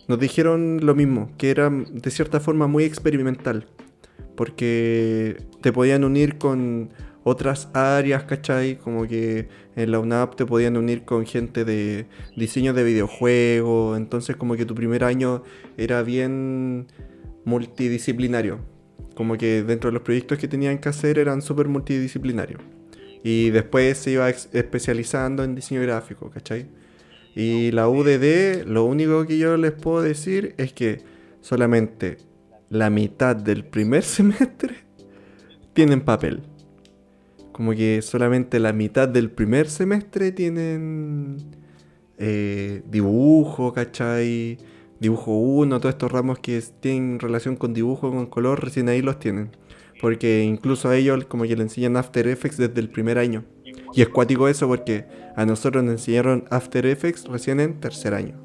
nos dijeron lo mismo, que era de cierta forma muy experimental, porque te podían unir con otras áreas, ¿cachai? Como que en la UNAP te podían unir con gente de diseño de videojuegos, entonces como que tu primer año era bien multidisciplinario, como que dentro de los proyectos que tenían que hacer eran súper multidisciplinarios. Y después se iba especializando en diseño gráfico, ¿cachai? Y la UDD, lo único que yo les puedo decir es que solamente la mitad del primer semestre tienen papel. Como que solamente la mitad del primer semestre tienen dibujo, ¿cachai? Dibujo 1, todos estos ramos que tienen relación con dibujo, con color, recién ahí los tienen. Porque incluso a ellos como que le enseñan After Effects desde el primer año. Y es cuático eso porque a nosotros nos enseñaron After Effects recién en tercer año.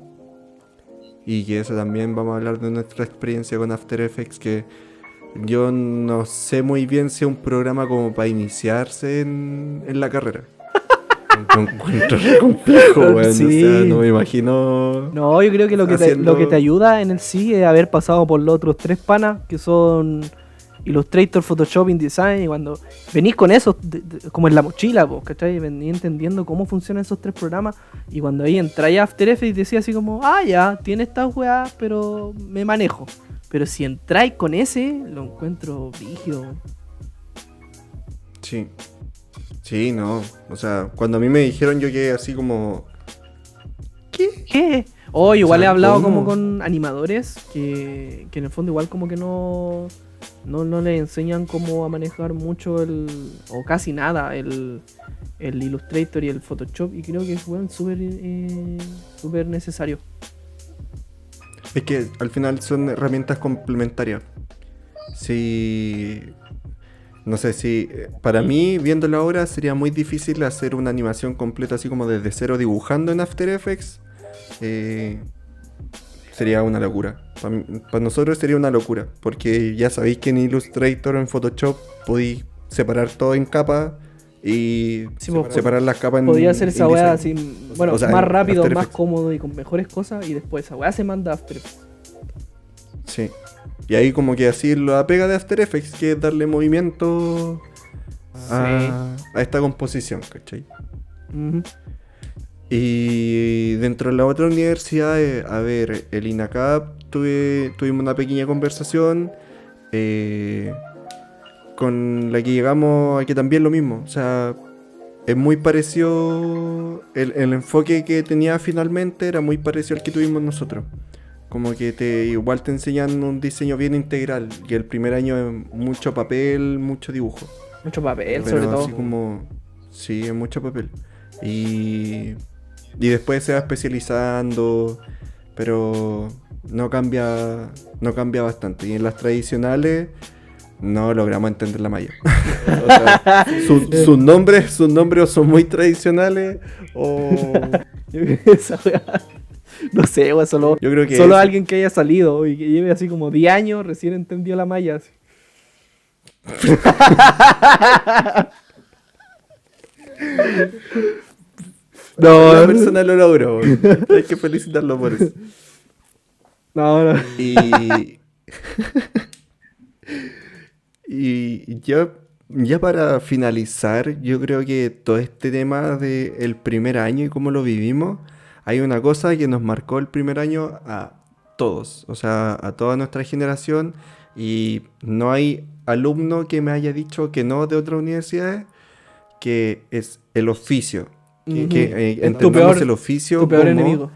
Y que eso también vamos a hablar de nuestra experiencia con After Effects, que yo no sé muy bien si es un programa como para iniciarse en la carrera. Lo encuentro re complejo, weón. Sí. O sea, no me imagino. No, yo creo que lo que haciendo- te ayuda en el sí es haber pasado por los otros 3 panas que son Illustrator, Photoshop, InDesign. Y cuando venís con eso, como en la mochila, pues, ¿cachai? Venís entendiendo cómo funcionan esos 3 programas. Y cuando ahí entráis a After Effects, decís así como, ah, ya, tiene estas weas, pero me manejo. Pero si entráis con ese, lo encuentro rígido. Sí. Sí, no. O sea, cuando a mí me dijeron yo quedé así como... ¿Qué? ¿Qué? Oh, igual O sea, he hablado ¿cómo? como con animadores que en el fondo igual como que no les enseñan cómo a manejar mucho o casi nada, el Illustrator y el Photoshop, y creo que es bueno, súper necesario. Es que al final son herramientas complementarias. Si... No sé si... Para mí, viéndolo ahora, sería muy difícil hacer una animación completa así como desde cero dibujando en After Effects. Sería una locura. Para nosotros sería una locura. Porque ya sabéis que en Illustrator, en Photoshop, podéis separar todo en capas y Sí, pues, separar las capas en Podría hacer esa weá así, InDesign. bueno, O sea, más en rápido, After más Effects. cómodo y con mejores cosas, y después esa weá se manda a After Effects. Sí. Y ahí como que así la pega de After Effects, que es darle movimiento a esta composición, ¿cachai? Ujú. Y dentro de la otra universidad, a ver, el INACAP, tuvimos una pequeña conversación con la que llegamos a que también lo mismo. O sea, es muy parecido, el enfoque que tenía finalmente era muy parecido al que tuvimos nosotros. Como que igual te enseñan un diseño bien integral. Y el primer año es mucho papel, mucho dibujo. Mucho papel, Pero sobre todo. así como... Sí, es mucho papel. Y después se va especializando, pero no cambia bastante. Y en las tradicionales no logramos entender la malla. O sea, sus nombres o son muy tradicionales o... Esa weá. No sé, weón, Yo creo que solo eso. alguien que haya salido y que lleve así como 10 años recién entendió la malla. Así. La No, persona lo logró. Hay que felicitarlo por eso. no, no. Y, y ya para finalizar, yo creo que todo este tema del primer año y cómo lo vivimos, hay una cosa que nos marcó el primer año a todos, o sea, a toda nuestra generación, y no hay alumno que me haya dicho que no de otras universidades, que es el oficio. Que Ujú. Es entendamos el tu oficio peor como enemigo.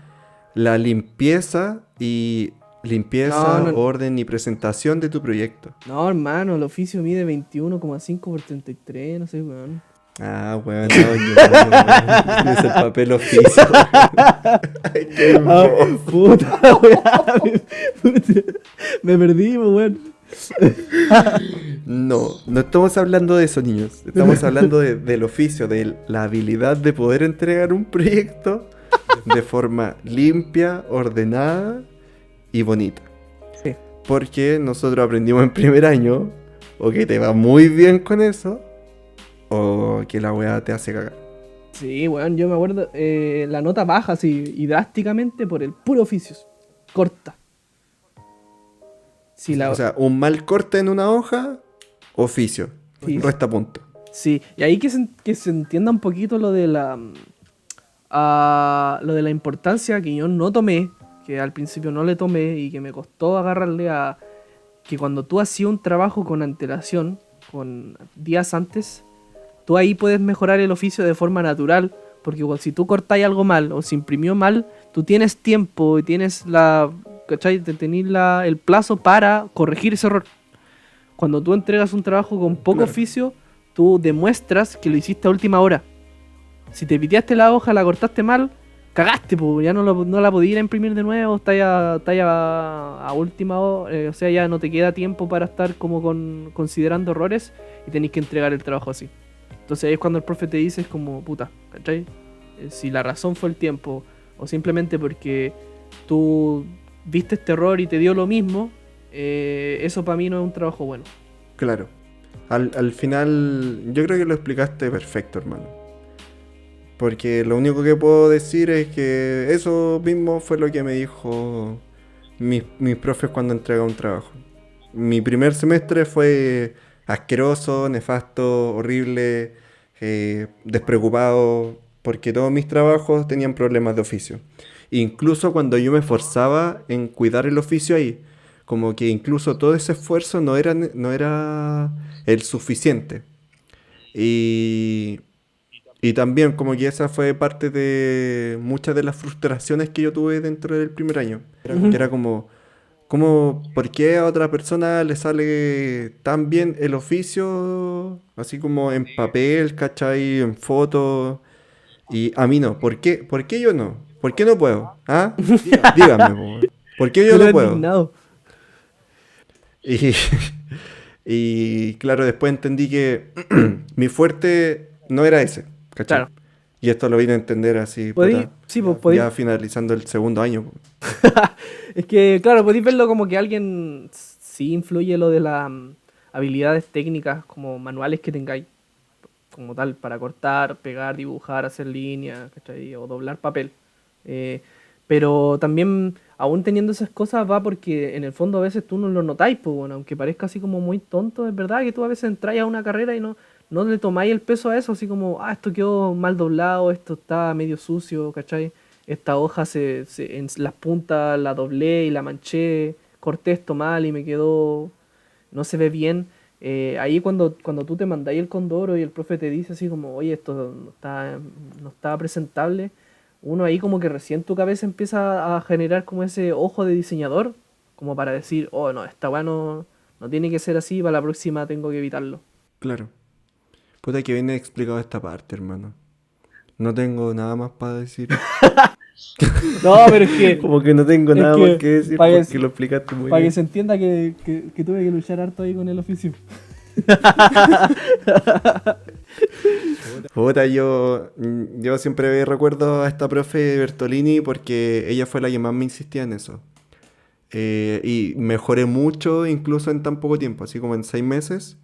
la limpieza, No, no, orden y presentación de tu proyecto. no, hermano, el oficio mide 21,5 por 33, no sé, weón. Ah, weón, no, yo es el papel oficio. Ay, qué Ah, bobo. puta, weón. Puta. Me perdí, pues, weón. No estamos hablando de eso, niños. Estamos hablando del oficio, de la habilidad de poder entregar un proyecto de forma limpia, ordenada y bonita. Sí. Porque nosotros aprendimos en primer año, o que te va muy bien con eso, o que la weá te hace cagar. Sí, weón, yo me acuerdo, la nota baja así y drásticamente por el puro oficio. Corta. Sí, O sea, un mal corte en una hoja, oficio. Sí. Resta punto. Sí, y ahí que se entienda un poquito lo de lo de la importancia que yo no tomé, que al principio no le tomé y que me costó agarrarle a que cuando tú hacías un trabajo con antelación, con días antes, tú ahí puedes mejorar el oficio de forma natural, porque igual si tú cortáis algo mal o se imprimió mal, tú tienes tiempo y tienes ¿cachai? Tenés el plazo para corregir ese error. Cuando tú entregas un trabajo con poco Claro. oficio, tú demuestras que lo hiciste a última hora. Si te piteaste la hoja, la cortaste mal, cagaste, pues ya no la podías ir a imprimir de nuevo, está ya a última hora, o sea, ya no te queda tiempo para estar como considerando errores y tenés que entregar el trabajo así. Entonces ahí es cuando el profe te dice, es como, puta, ¿cachai? Si la razón fue el tiempo o simplemente porque tú viste este error y te dio lo mismo, eso para mí no es un trabajo bueno. Claro. Al final, yo creo que lo explicaste perfecto, hermano. Porque lo único que puedo decir es que eso mismo fue lo que me dijo mis profes cuando entrega un trabajo. Mi primer semestre fue asqueroso, nefasto, horrible, despreocupado, porque todos mis trabajos tenían problemas de oficio. Incluso cuando yo me esforzaba en cuidar el oficio ahí, como que incluso todo ese esfuerzo no era el suficiente. Y, y también como que esa fue parte de muchas de las frustraciones que yo tuve dentro del primer año. Que era como, ¿por qué a otra persona le sale tan bien el oficio? Así como en papel, ¿cachai? En fotos. Y a mí no. ¿Por qué yo no? ¿Por qué no puedo? ¿Ah? Dígame, po, weón. ¿Por qué yo Pero no puedo? indignado. Y, y claro, después entendí que mi fuerte no era ese, ¿cachai? Claro. Y esto lo vine a entender así, Podí, puta, sí, pues podí. ya finalizando el segundo año. Po. Es que, claro, podéis verlo como que alguien sí influye lo de las habilidades técnicas, como manuales que tengáis, como tal, para cortar, pegar, dibujar, hacer líneas, ¿cachai? O doblar papel. Eh, pero también, aún teniendo esas cosas, va porque en el fondo a veces tú no lo notáis, pues bueno, aunque parezca así como muy tonto, es verdad que tú a veces entráis a una carrera y no le tomáis el peso a eso, así como, esto quedó mal doblado, esto está medio sucio, ¿cachai? Esta hoja en las puntas la doblé y la manché, corté esto mal y me quedó, no se ve bien. Ahí cuando tú te mandáis el condoro y el profe te dice así como, oye, esto no está presentable, uno ahí como que recién tu cabeza empieza a generar como ese ojo de diseñador, como para decir, oh no, esta weá no tiene que ser así, para la próxima tengo que evitarlo. Claro. Puta que viene explicado esta parte, hermano. No tengo nada más para decir. No, pero es que, Como que no tengo es nada que más que decir para porque lo explicaste muy para que bien. se entienda que tuve que luchar harto ahí con el oficio. Puta, yo siempre recuerdo a esta profe Bertolini porque ella fue la que más me insistía en eso. Y mejoré mucho incluso en tan poco tiempo, así como en 6 meses,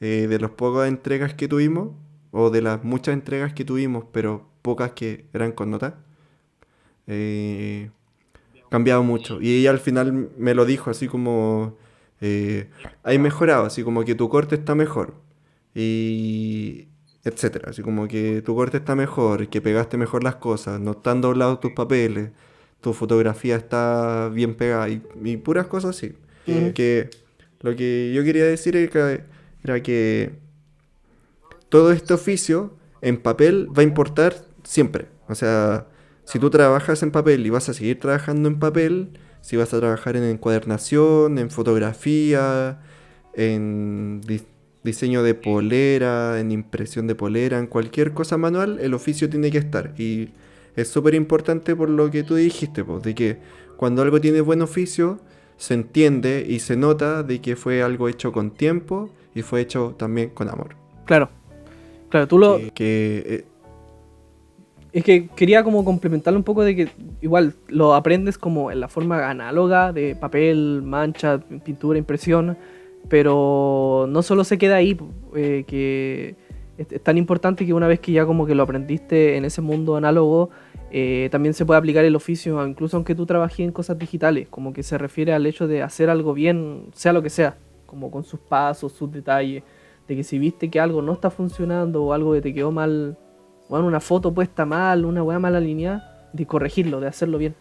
de las pocas entregas que tuvimos, o de las muchas entregas que tuvimos, pero pocas que eran con nota, eh, cambiado mucho. Y ella al final me lo dijo así como, hay mejorado, así como que tu corte está mejor. Y etcétera, así como que tu corte está mejor, que pegaste mejor las cosas, no están doblados tus papeles, tu fotografía está bien pegada y puras cosas así. Ujú. Que lo que yo quería decir era que todo este oficio en papel va a importar siempre. O sea, si tú trabajas en papel y vas a seguir trabajando en papel, si vas a trabajar en encuadernación, en fotografía, en diseño de polera, en impresión de polera, en cualquier cosa manual, el oficio tiene que estar. Y es súper importante por lo que tú dijiste, pues, de que cuando algo tiene buen oficio, se entiende y se nota de que fue algo hecho con tiempo y fue hecho también con amor. Claro, claro, tú lo... Que Es que quería como complementarlo un poco de que igual lo aprendes como en la forma análoga de papel, mancha, pintura, impresión, pero no solo se queda ahí, que es tan importante que una vez que ya como que lo aprendiste en ese mundo análogo, también se puede aplicar el oficio, incluso aunque tú trabajes en cosas digitales, como que se refiere al hecho de hacer algo bien, sea lo que sea, como con sus pasos, sus detalles, de que si viste que algo no está funcionando o algo que te quedó mal, bueno, una foto puesta mal, una weá mal alineada, de corregirlo, de hacerlo bien.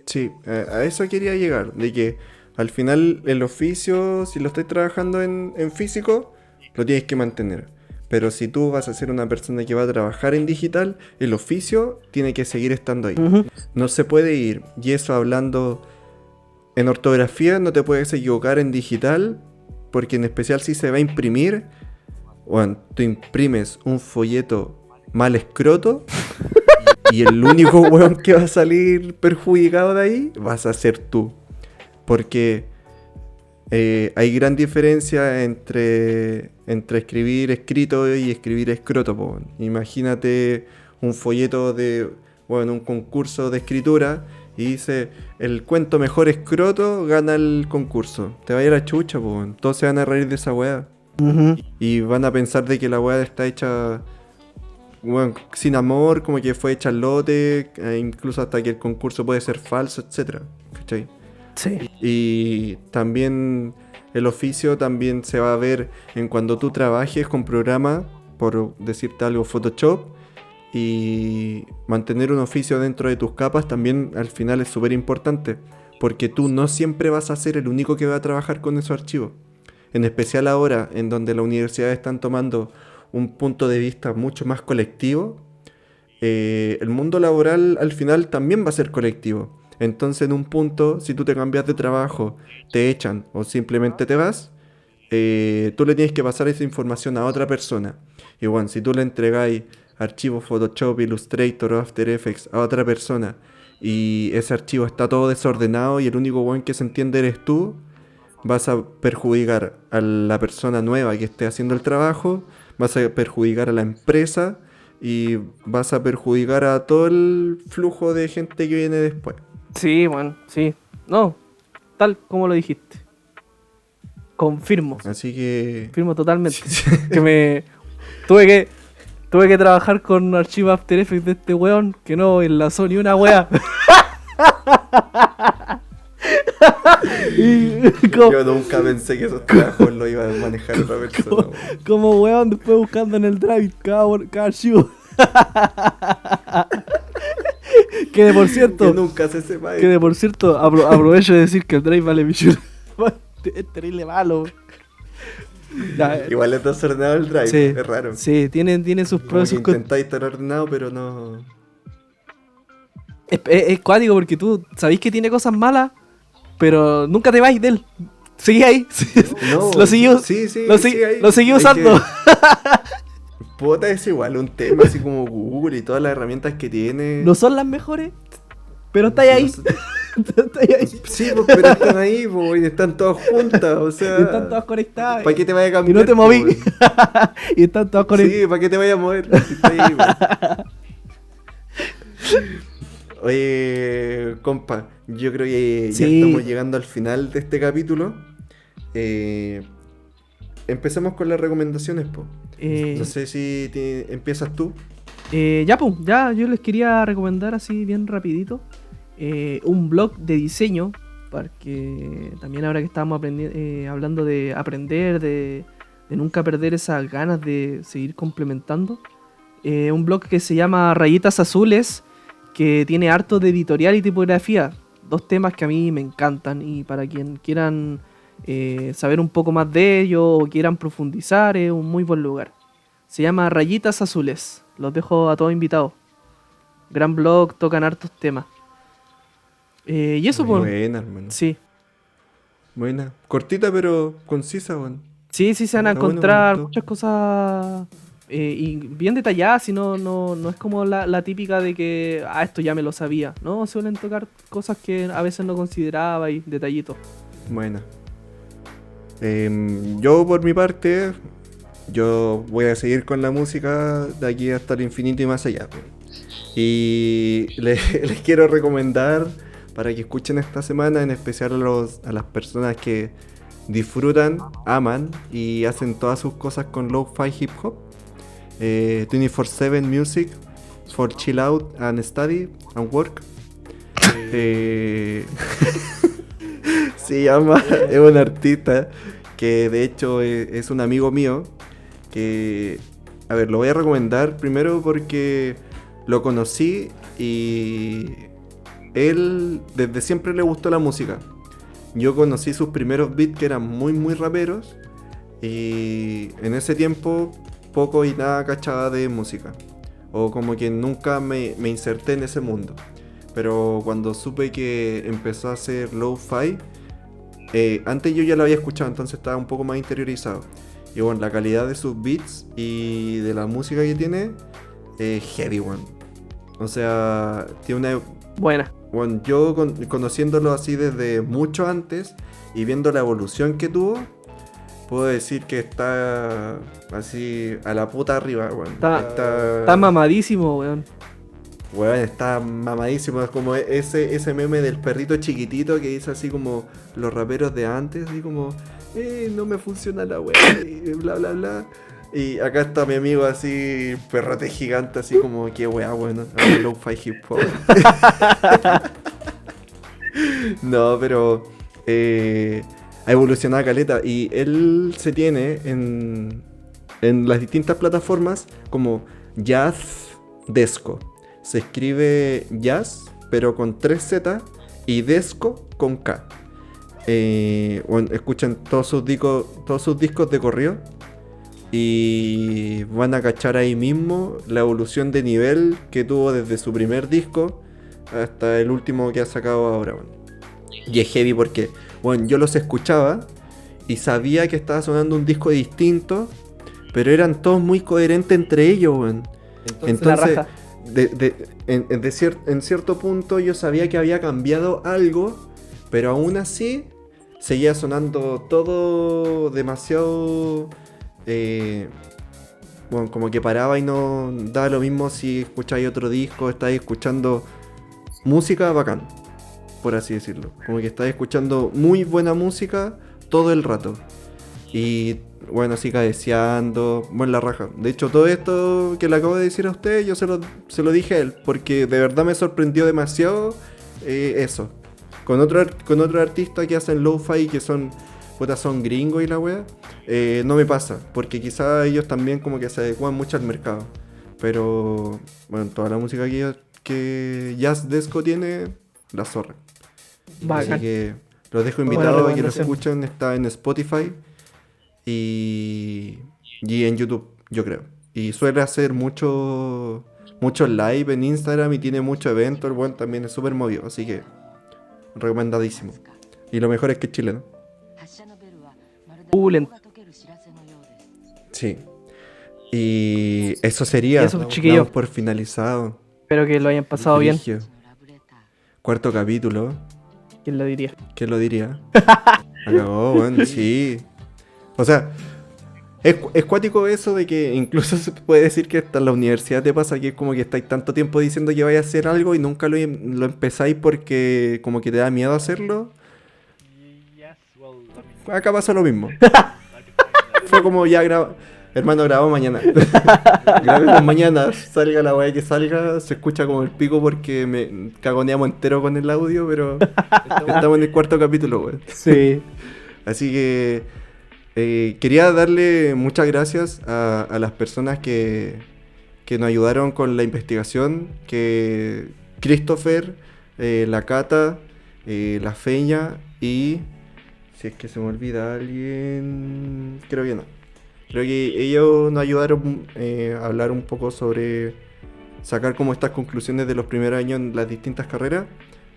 sí, a eso quería llegar, de que al final el oficio, si lo estás trabajando en físico, lo tienes que mantener. Pero si tú vas a ser una persona que va a trabajar en digital, el oficio tiene que seguir estando ahí. Ujú. No se puede ir. Y eso hablando en ortografía, no te puedes equivocar en digital, porque en especial si se va a imprimir, bueno, tú imprimes un folleto mal escroto y el único weón que va a salir perjudicado de ahí vas a ser tú. Porque hay gran diferencia entre escribir escrito y escribir escroto, po. Imagínate un folleto de, bueno, un concurso de escritura y dice, el cuento mejor escroto gana el concurso. Te va a ir a la chucha, po. Todos se van a reír de esa weá. Ujú. Y van a pensar de que la weá está hecha, bueno, sin amor, como que fue hecha al lote, incluso hasta que el concurso puede ser falso, etcétera. ¿Cachai? Sí. Y también el oficio también se va a ver en cuando tú trabajes con programa, por decirte algo, Photoshop, y mantener un oficio dentro de tus capas también al final es súper importante, porque tú no siempre vas a ser el único que va a trabajar con esos archivos. En especial ahora, en donde las universidades están tomando un punto de vista mucho más colectivo, el mundo laboral al final también va a ser colectivo. Entonces en un punto, si tú te cambias de trabajo, te echan o simplemente te vas, tú le tienes que pasar esa información a otra persona. Y bueno, si tú le entregáis archivos Photoshop, Illustrator o After Effects a otra persona y ese archivo está todo desordenado y el único one que se entiende eres tú, vas a perjudicar a la persona nueva que esté haciendo el trabajo, vas a perjudicar a la empresa y vas a perjudicar a todo el flujo de gente que viene después. Sí, bueno, sí. No, tal como lo dijiste. Confirmo. Así que... Confirmo totalmente. Que me... Tuve que trabajar con archivos After Effects de este weón que no enlazó ni una wea. Y Yo nunca pensé que esos trabajos lo iba a manejar otra persona. como weón después buscando en el drive cada archivo. Que de por Que cierto, nunca se sepa. que de por cierto aprovecho de decir que el drive vale millón. Es terrible malo. Ya, Igual está desordenado el drive, sí, es raro. sí, tiene sus Como pros y que sus contras. intentáis estar ordenado, pero no... Es cuático porque tú sabéis que tiene cosas malas, pero nunca te vais de él. Seguí ahí. No, Lo seguí, ahí. lo seguí Es usando. que, puta, es igual un tema así como Google y todas las herramientas que tiene. No son las mejores, pero está ahí. No sé. Sí, pues, pero están ahí, pues, y están todas juntas, o sea... Y están todas conectadas. ¿Para qué te vayas a Y cambiar? no te moví. pues? Y están todas conectadas. Sí, ¿para qué te vayas a mover? Si está ahí, pues. Oye, compa, yo creo que ya Sí. estamos llegando al final de este capítulo. Empecemos con las recomendaciones, po. No sé si empiezas tú. Ya, pues, ya yo les quería recomendar así bien rapidito un blog de diseño, porque también ahora que estábamos hablando de aprender, de nunca perder esas ganas de seguir complementando, un blog que se llama Rayitas Azules, que tiene harto de editorial y tipografía, dos temas que a mí me encantan y para quien quieran saber un poco más de ello o quieran profundizar es un muy buen lugar. Se llama Rayitas Azules. Los dejo a todos invitados. Gran blog, tocan hartos temas. Y eso, pues. Buena, hermano. Sí. Buena. Cortita pero concisa, weón. Sí, se van a Está bueno, me encontrar gustó. muchas cosas y bien detalladas. Y no es como la típica de que, esto ya me lo sabía. No, suelen tocar cosas que a veces no consideraba y detallitos. Buena. Yo por mi parte, yo voy a seguir con la música de aquí hasta el infinito y más allá, po. Y les quiero recomendar para que escuchen esta semana, en especial a las personas que disfrutan, aman y hacen todas sus cosas con lo-fi hip hop. 24/7 Music for Chill Out and Study and Work. Se llama, es un artista que de hecho es un amigo mío que, a ver, lo voy a recomendar primero porque lo conocí y él desde siempre le gustó la música. Yo conocí sus primeros beats que eran muy raperos y en ese tiempo poco y nada cachaba de música. O como que nunca me inserté en ese mundo. Pero cuando supe que empezó a hacer lo-fi, antes yo ya lo había escuchado, entonces estaba un poco más interiorizado. Y bueno, la calidad de sus beats y de la música que tiene es heavy, one. O sea, tiene una... Buena. Bueno, yo conociéndolo así desde mucho antes y viendo la evolución que tuvo, puedo decir que está así a la puta arriba, weón. Está mamadísimo, weón. Weón, está mamadísimo. Es como ese meme del perrito chiquitito que dice así como los raperos de antes, así como, no me funciona la weá, y bla bla bla. Y acá está mi amigo así, perrote gigante, así como, qué weá, bueno, lo-fi hip hop. No, pero ha evolucionado caleta y él se tiene en las distintas plataformas como Jazz Desco. Se escribe Jazz, pero con 3Z y Desco con K. Bueno, escuchen todos sus discos de corrido y van a cachar ahí mismo la evolución de nivel que tuvo desde su primer disco hasta el último que ha sacado ahora, bueno. Y es heavy porque, bueno, yo los escuchaba y sabía que estaba sonando un disco distinto, pero eran todos muy coherentes entre ellos, bueno. Entonces en cierto punto yo sabía que había cambiado algo, pero aún así seguía sonando todo demasiado... bueno, como que paraba y no daba lo mismo si escucháis otro disco, estáis escuchando música bacán, por así decirlo. Como que estáis escuchando muy buena música todo el rato. Y bueno, así cabeceando, bueno, la raja. De hecho, todo esto que le acabo de decir a usted, yo se lo dije a él, porque de verdad me sorprendió demasiado eso. Con otro artista que hacen lo-fi que son gringos y la wea, no me pasa, porque quizás ellos también como que se adecuan mucho al mercado. Pero, bueno, toda la música que Jazz Desco tiene, la zorra. Bacán. Así que los dejo invitados a que lo recomendación. escuchen, está en Spotify y en YouTube, yo creo. Y suele hacer mucho live en Instagram y tiene mucho evento, el buen también es súper movido, así que recomendadísimo. Y lo mejor es que es chileno. Lento. Sí. Y eso sería. Eso, chiquillos. Damos por finalizado. Espero que lo hayan pasado bien. Brigio. Cuarto capítulo. ¿Quién lo diría? ¿Quién lo diría? Acabó, bueno, sí. O sea, es cuático eso de que incluso se puede decir que hasta en la universidad te pasa que es como que estáis tanto tiempo diciendo que vais a hacer algo y nunca lo empezáis porque como que te da miedo hacerlo. Acá pasa lo mismo. Fue como ya hermano, grabó mañana. Grabemos mañana, salga la weá que salga, se escucha como el pico porque me cagoneamos entero con el audio, pero estamos en el cuarto capítulo, weón. Sí. Así que quería darle muchas gracias a las personas que nos ayudaron con la investigación, que Christopher, la Cata, la Feña y... Si es que se me olvida alguien... Creo que no. Creo que ellos nos ayudaron a hablar un poco sobre sacar como estas conclusiones de los primeros años en las distintas carreras.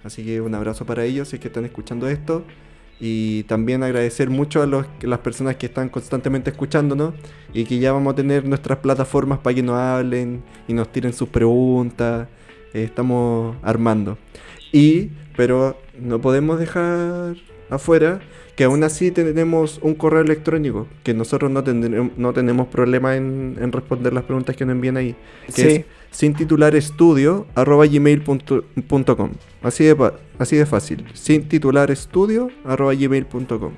Así que un abrazo para ellos si es que están escuchando esto. Y también agradecer mucho a las personas que están constantemente escuchándonos y que ya vamos a tener nuestras plataformas para que nos hablen y nos tiren sus preguntas. Estamos armando. Pero no podemos dejar afuera que aún así tenemos un correo electrónico que nosotros no tenemos problema en responder las preguntas que nos envían ahí, que Sí. es sintitularestudio@gmail.com. Así de fácil, sintitularestudio@gmail.com.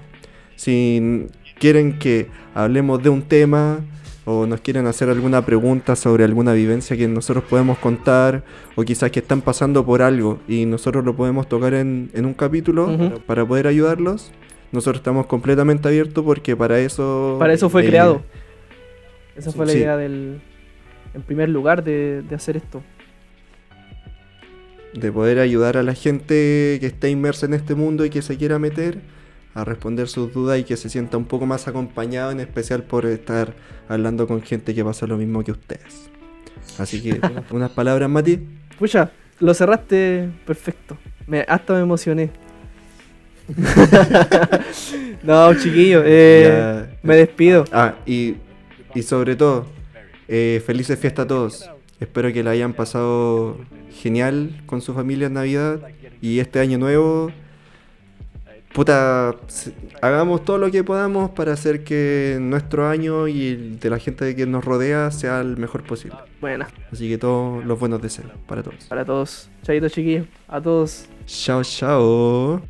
Si quieren que hablemos de un tema o nos quieren hacer alguna pregunta sobre alguna vivencia que nosotros podemos contar, o quizás que están pasando por algo y nosotros lo podemos tocar en un capítulo Ujú. para poder ayudarlos, nosotros estamos completamente abiertos porque para eso... Para eso fue creado. Esa fue la sí. idea en primer lugar, de hacer esto. De poder ayudar a la gente que está inmersa en este mundo y que se quiera meter a responder sus dudas y que se sienta un poco más acompañado, en especial por estar hablando con gente que pasa lo mismo que ustedes. Así que, unas palabras, Mati. Pucha, lo cerraste perfecto. Hasta me emocioné. No, chiquillo, Ya. me despido. Y sobre todo, felices fiestas a todos. Espero que la hayan pasado genial con su familia en Navidad y este año nuevo. Puta, hagamos todo lo que podamos para hacer que nuestro año y el de la gente que nos rodea sea el mejor posible. Bueno, Así que todos los buenos deseos para todos. para todos. Chaito, chiquillos. A todos. Chao, chao.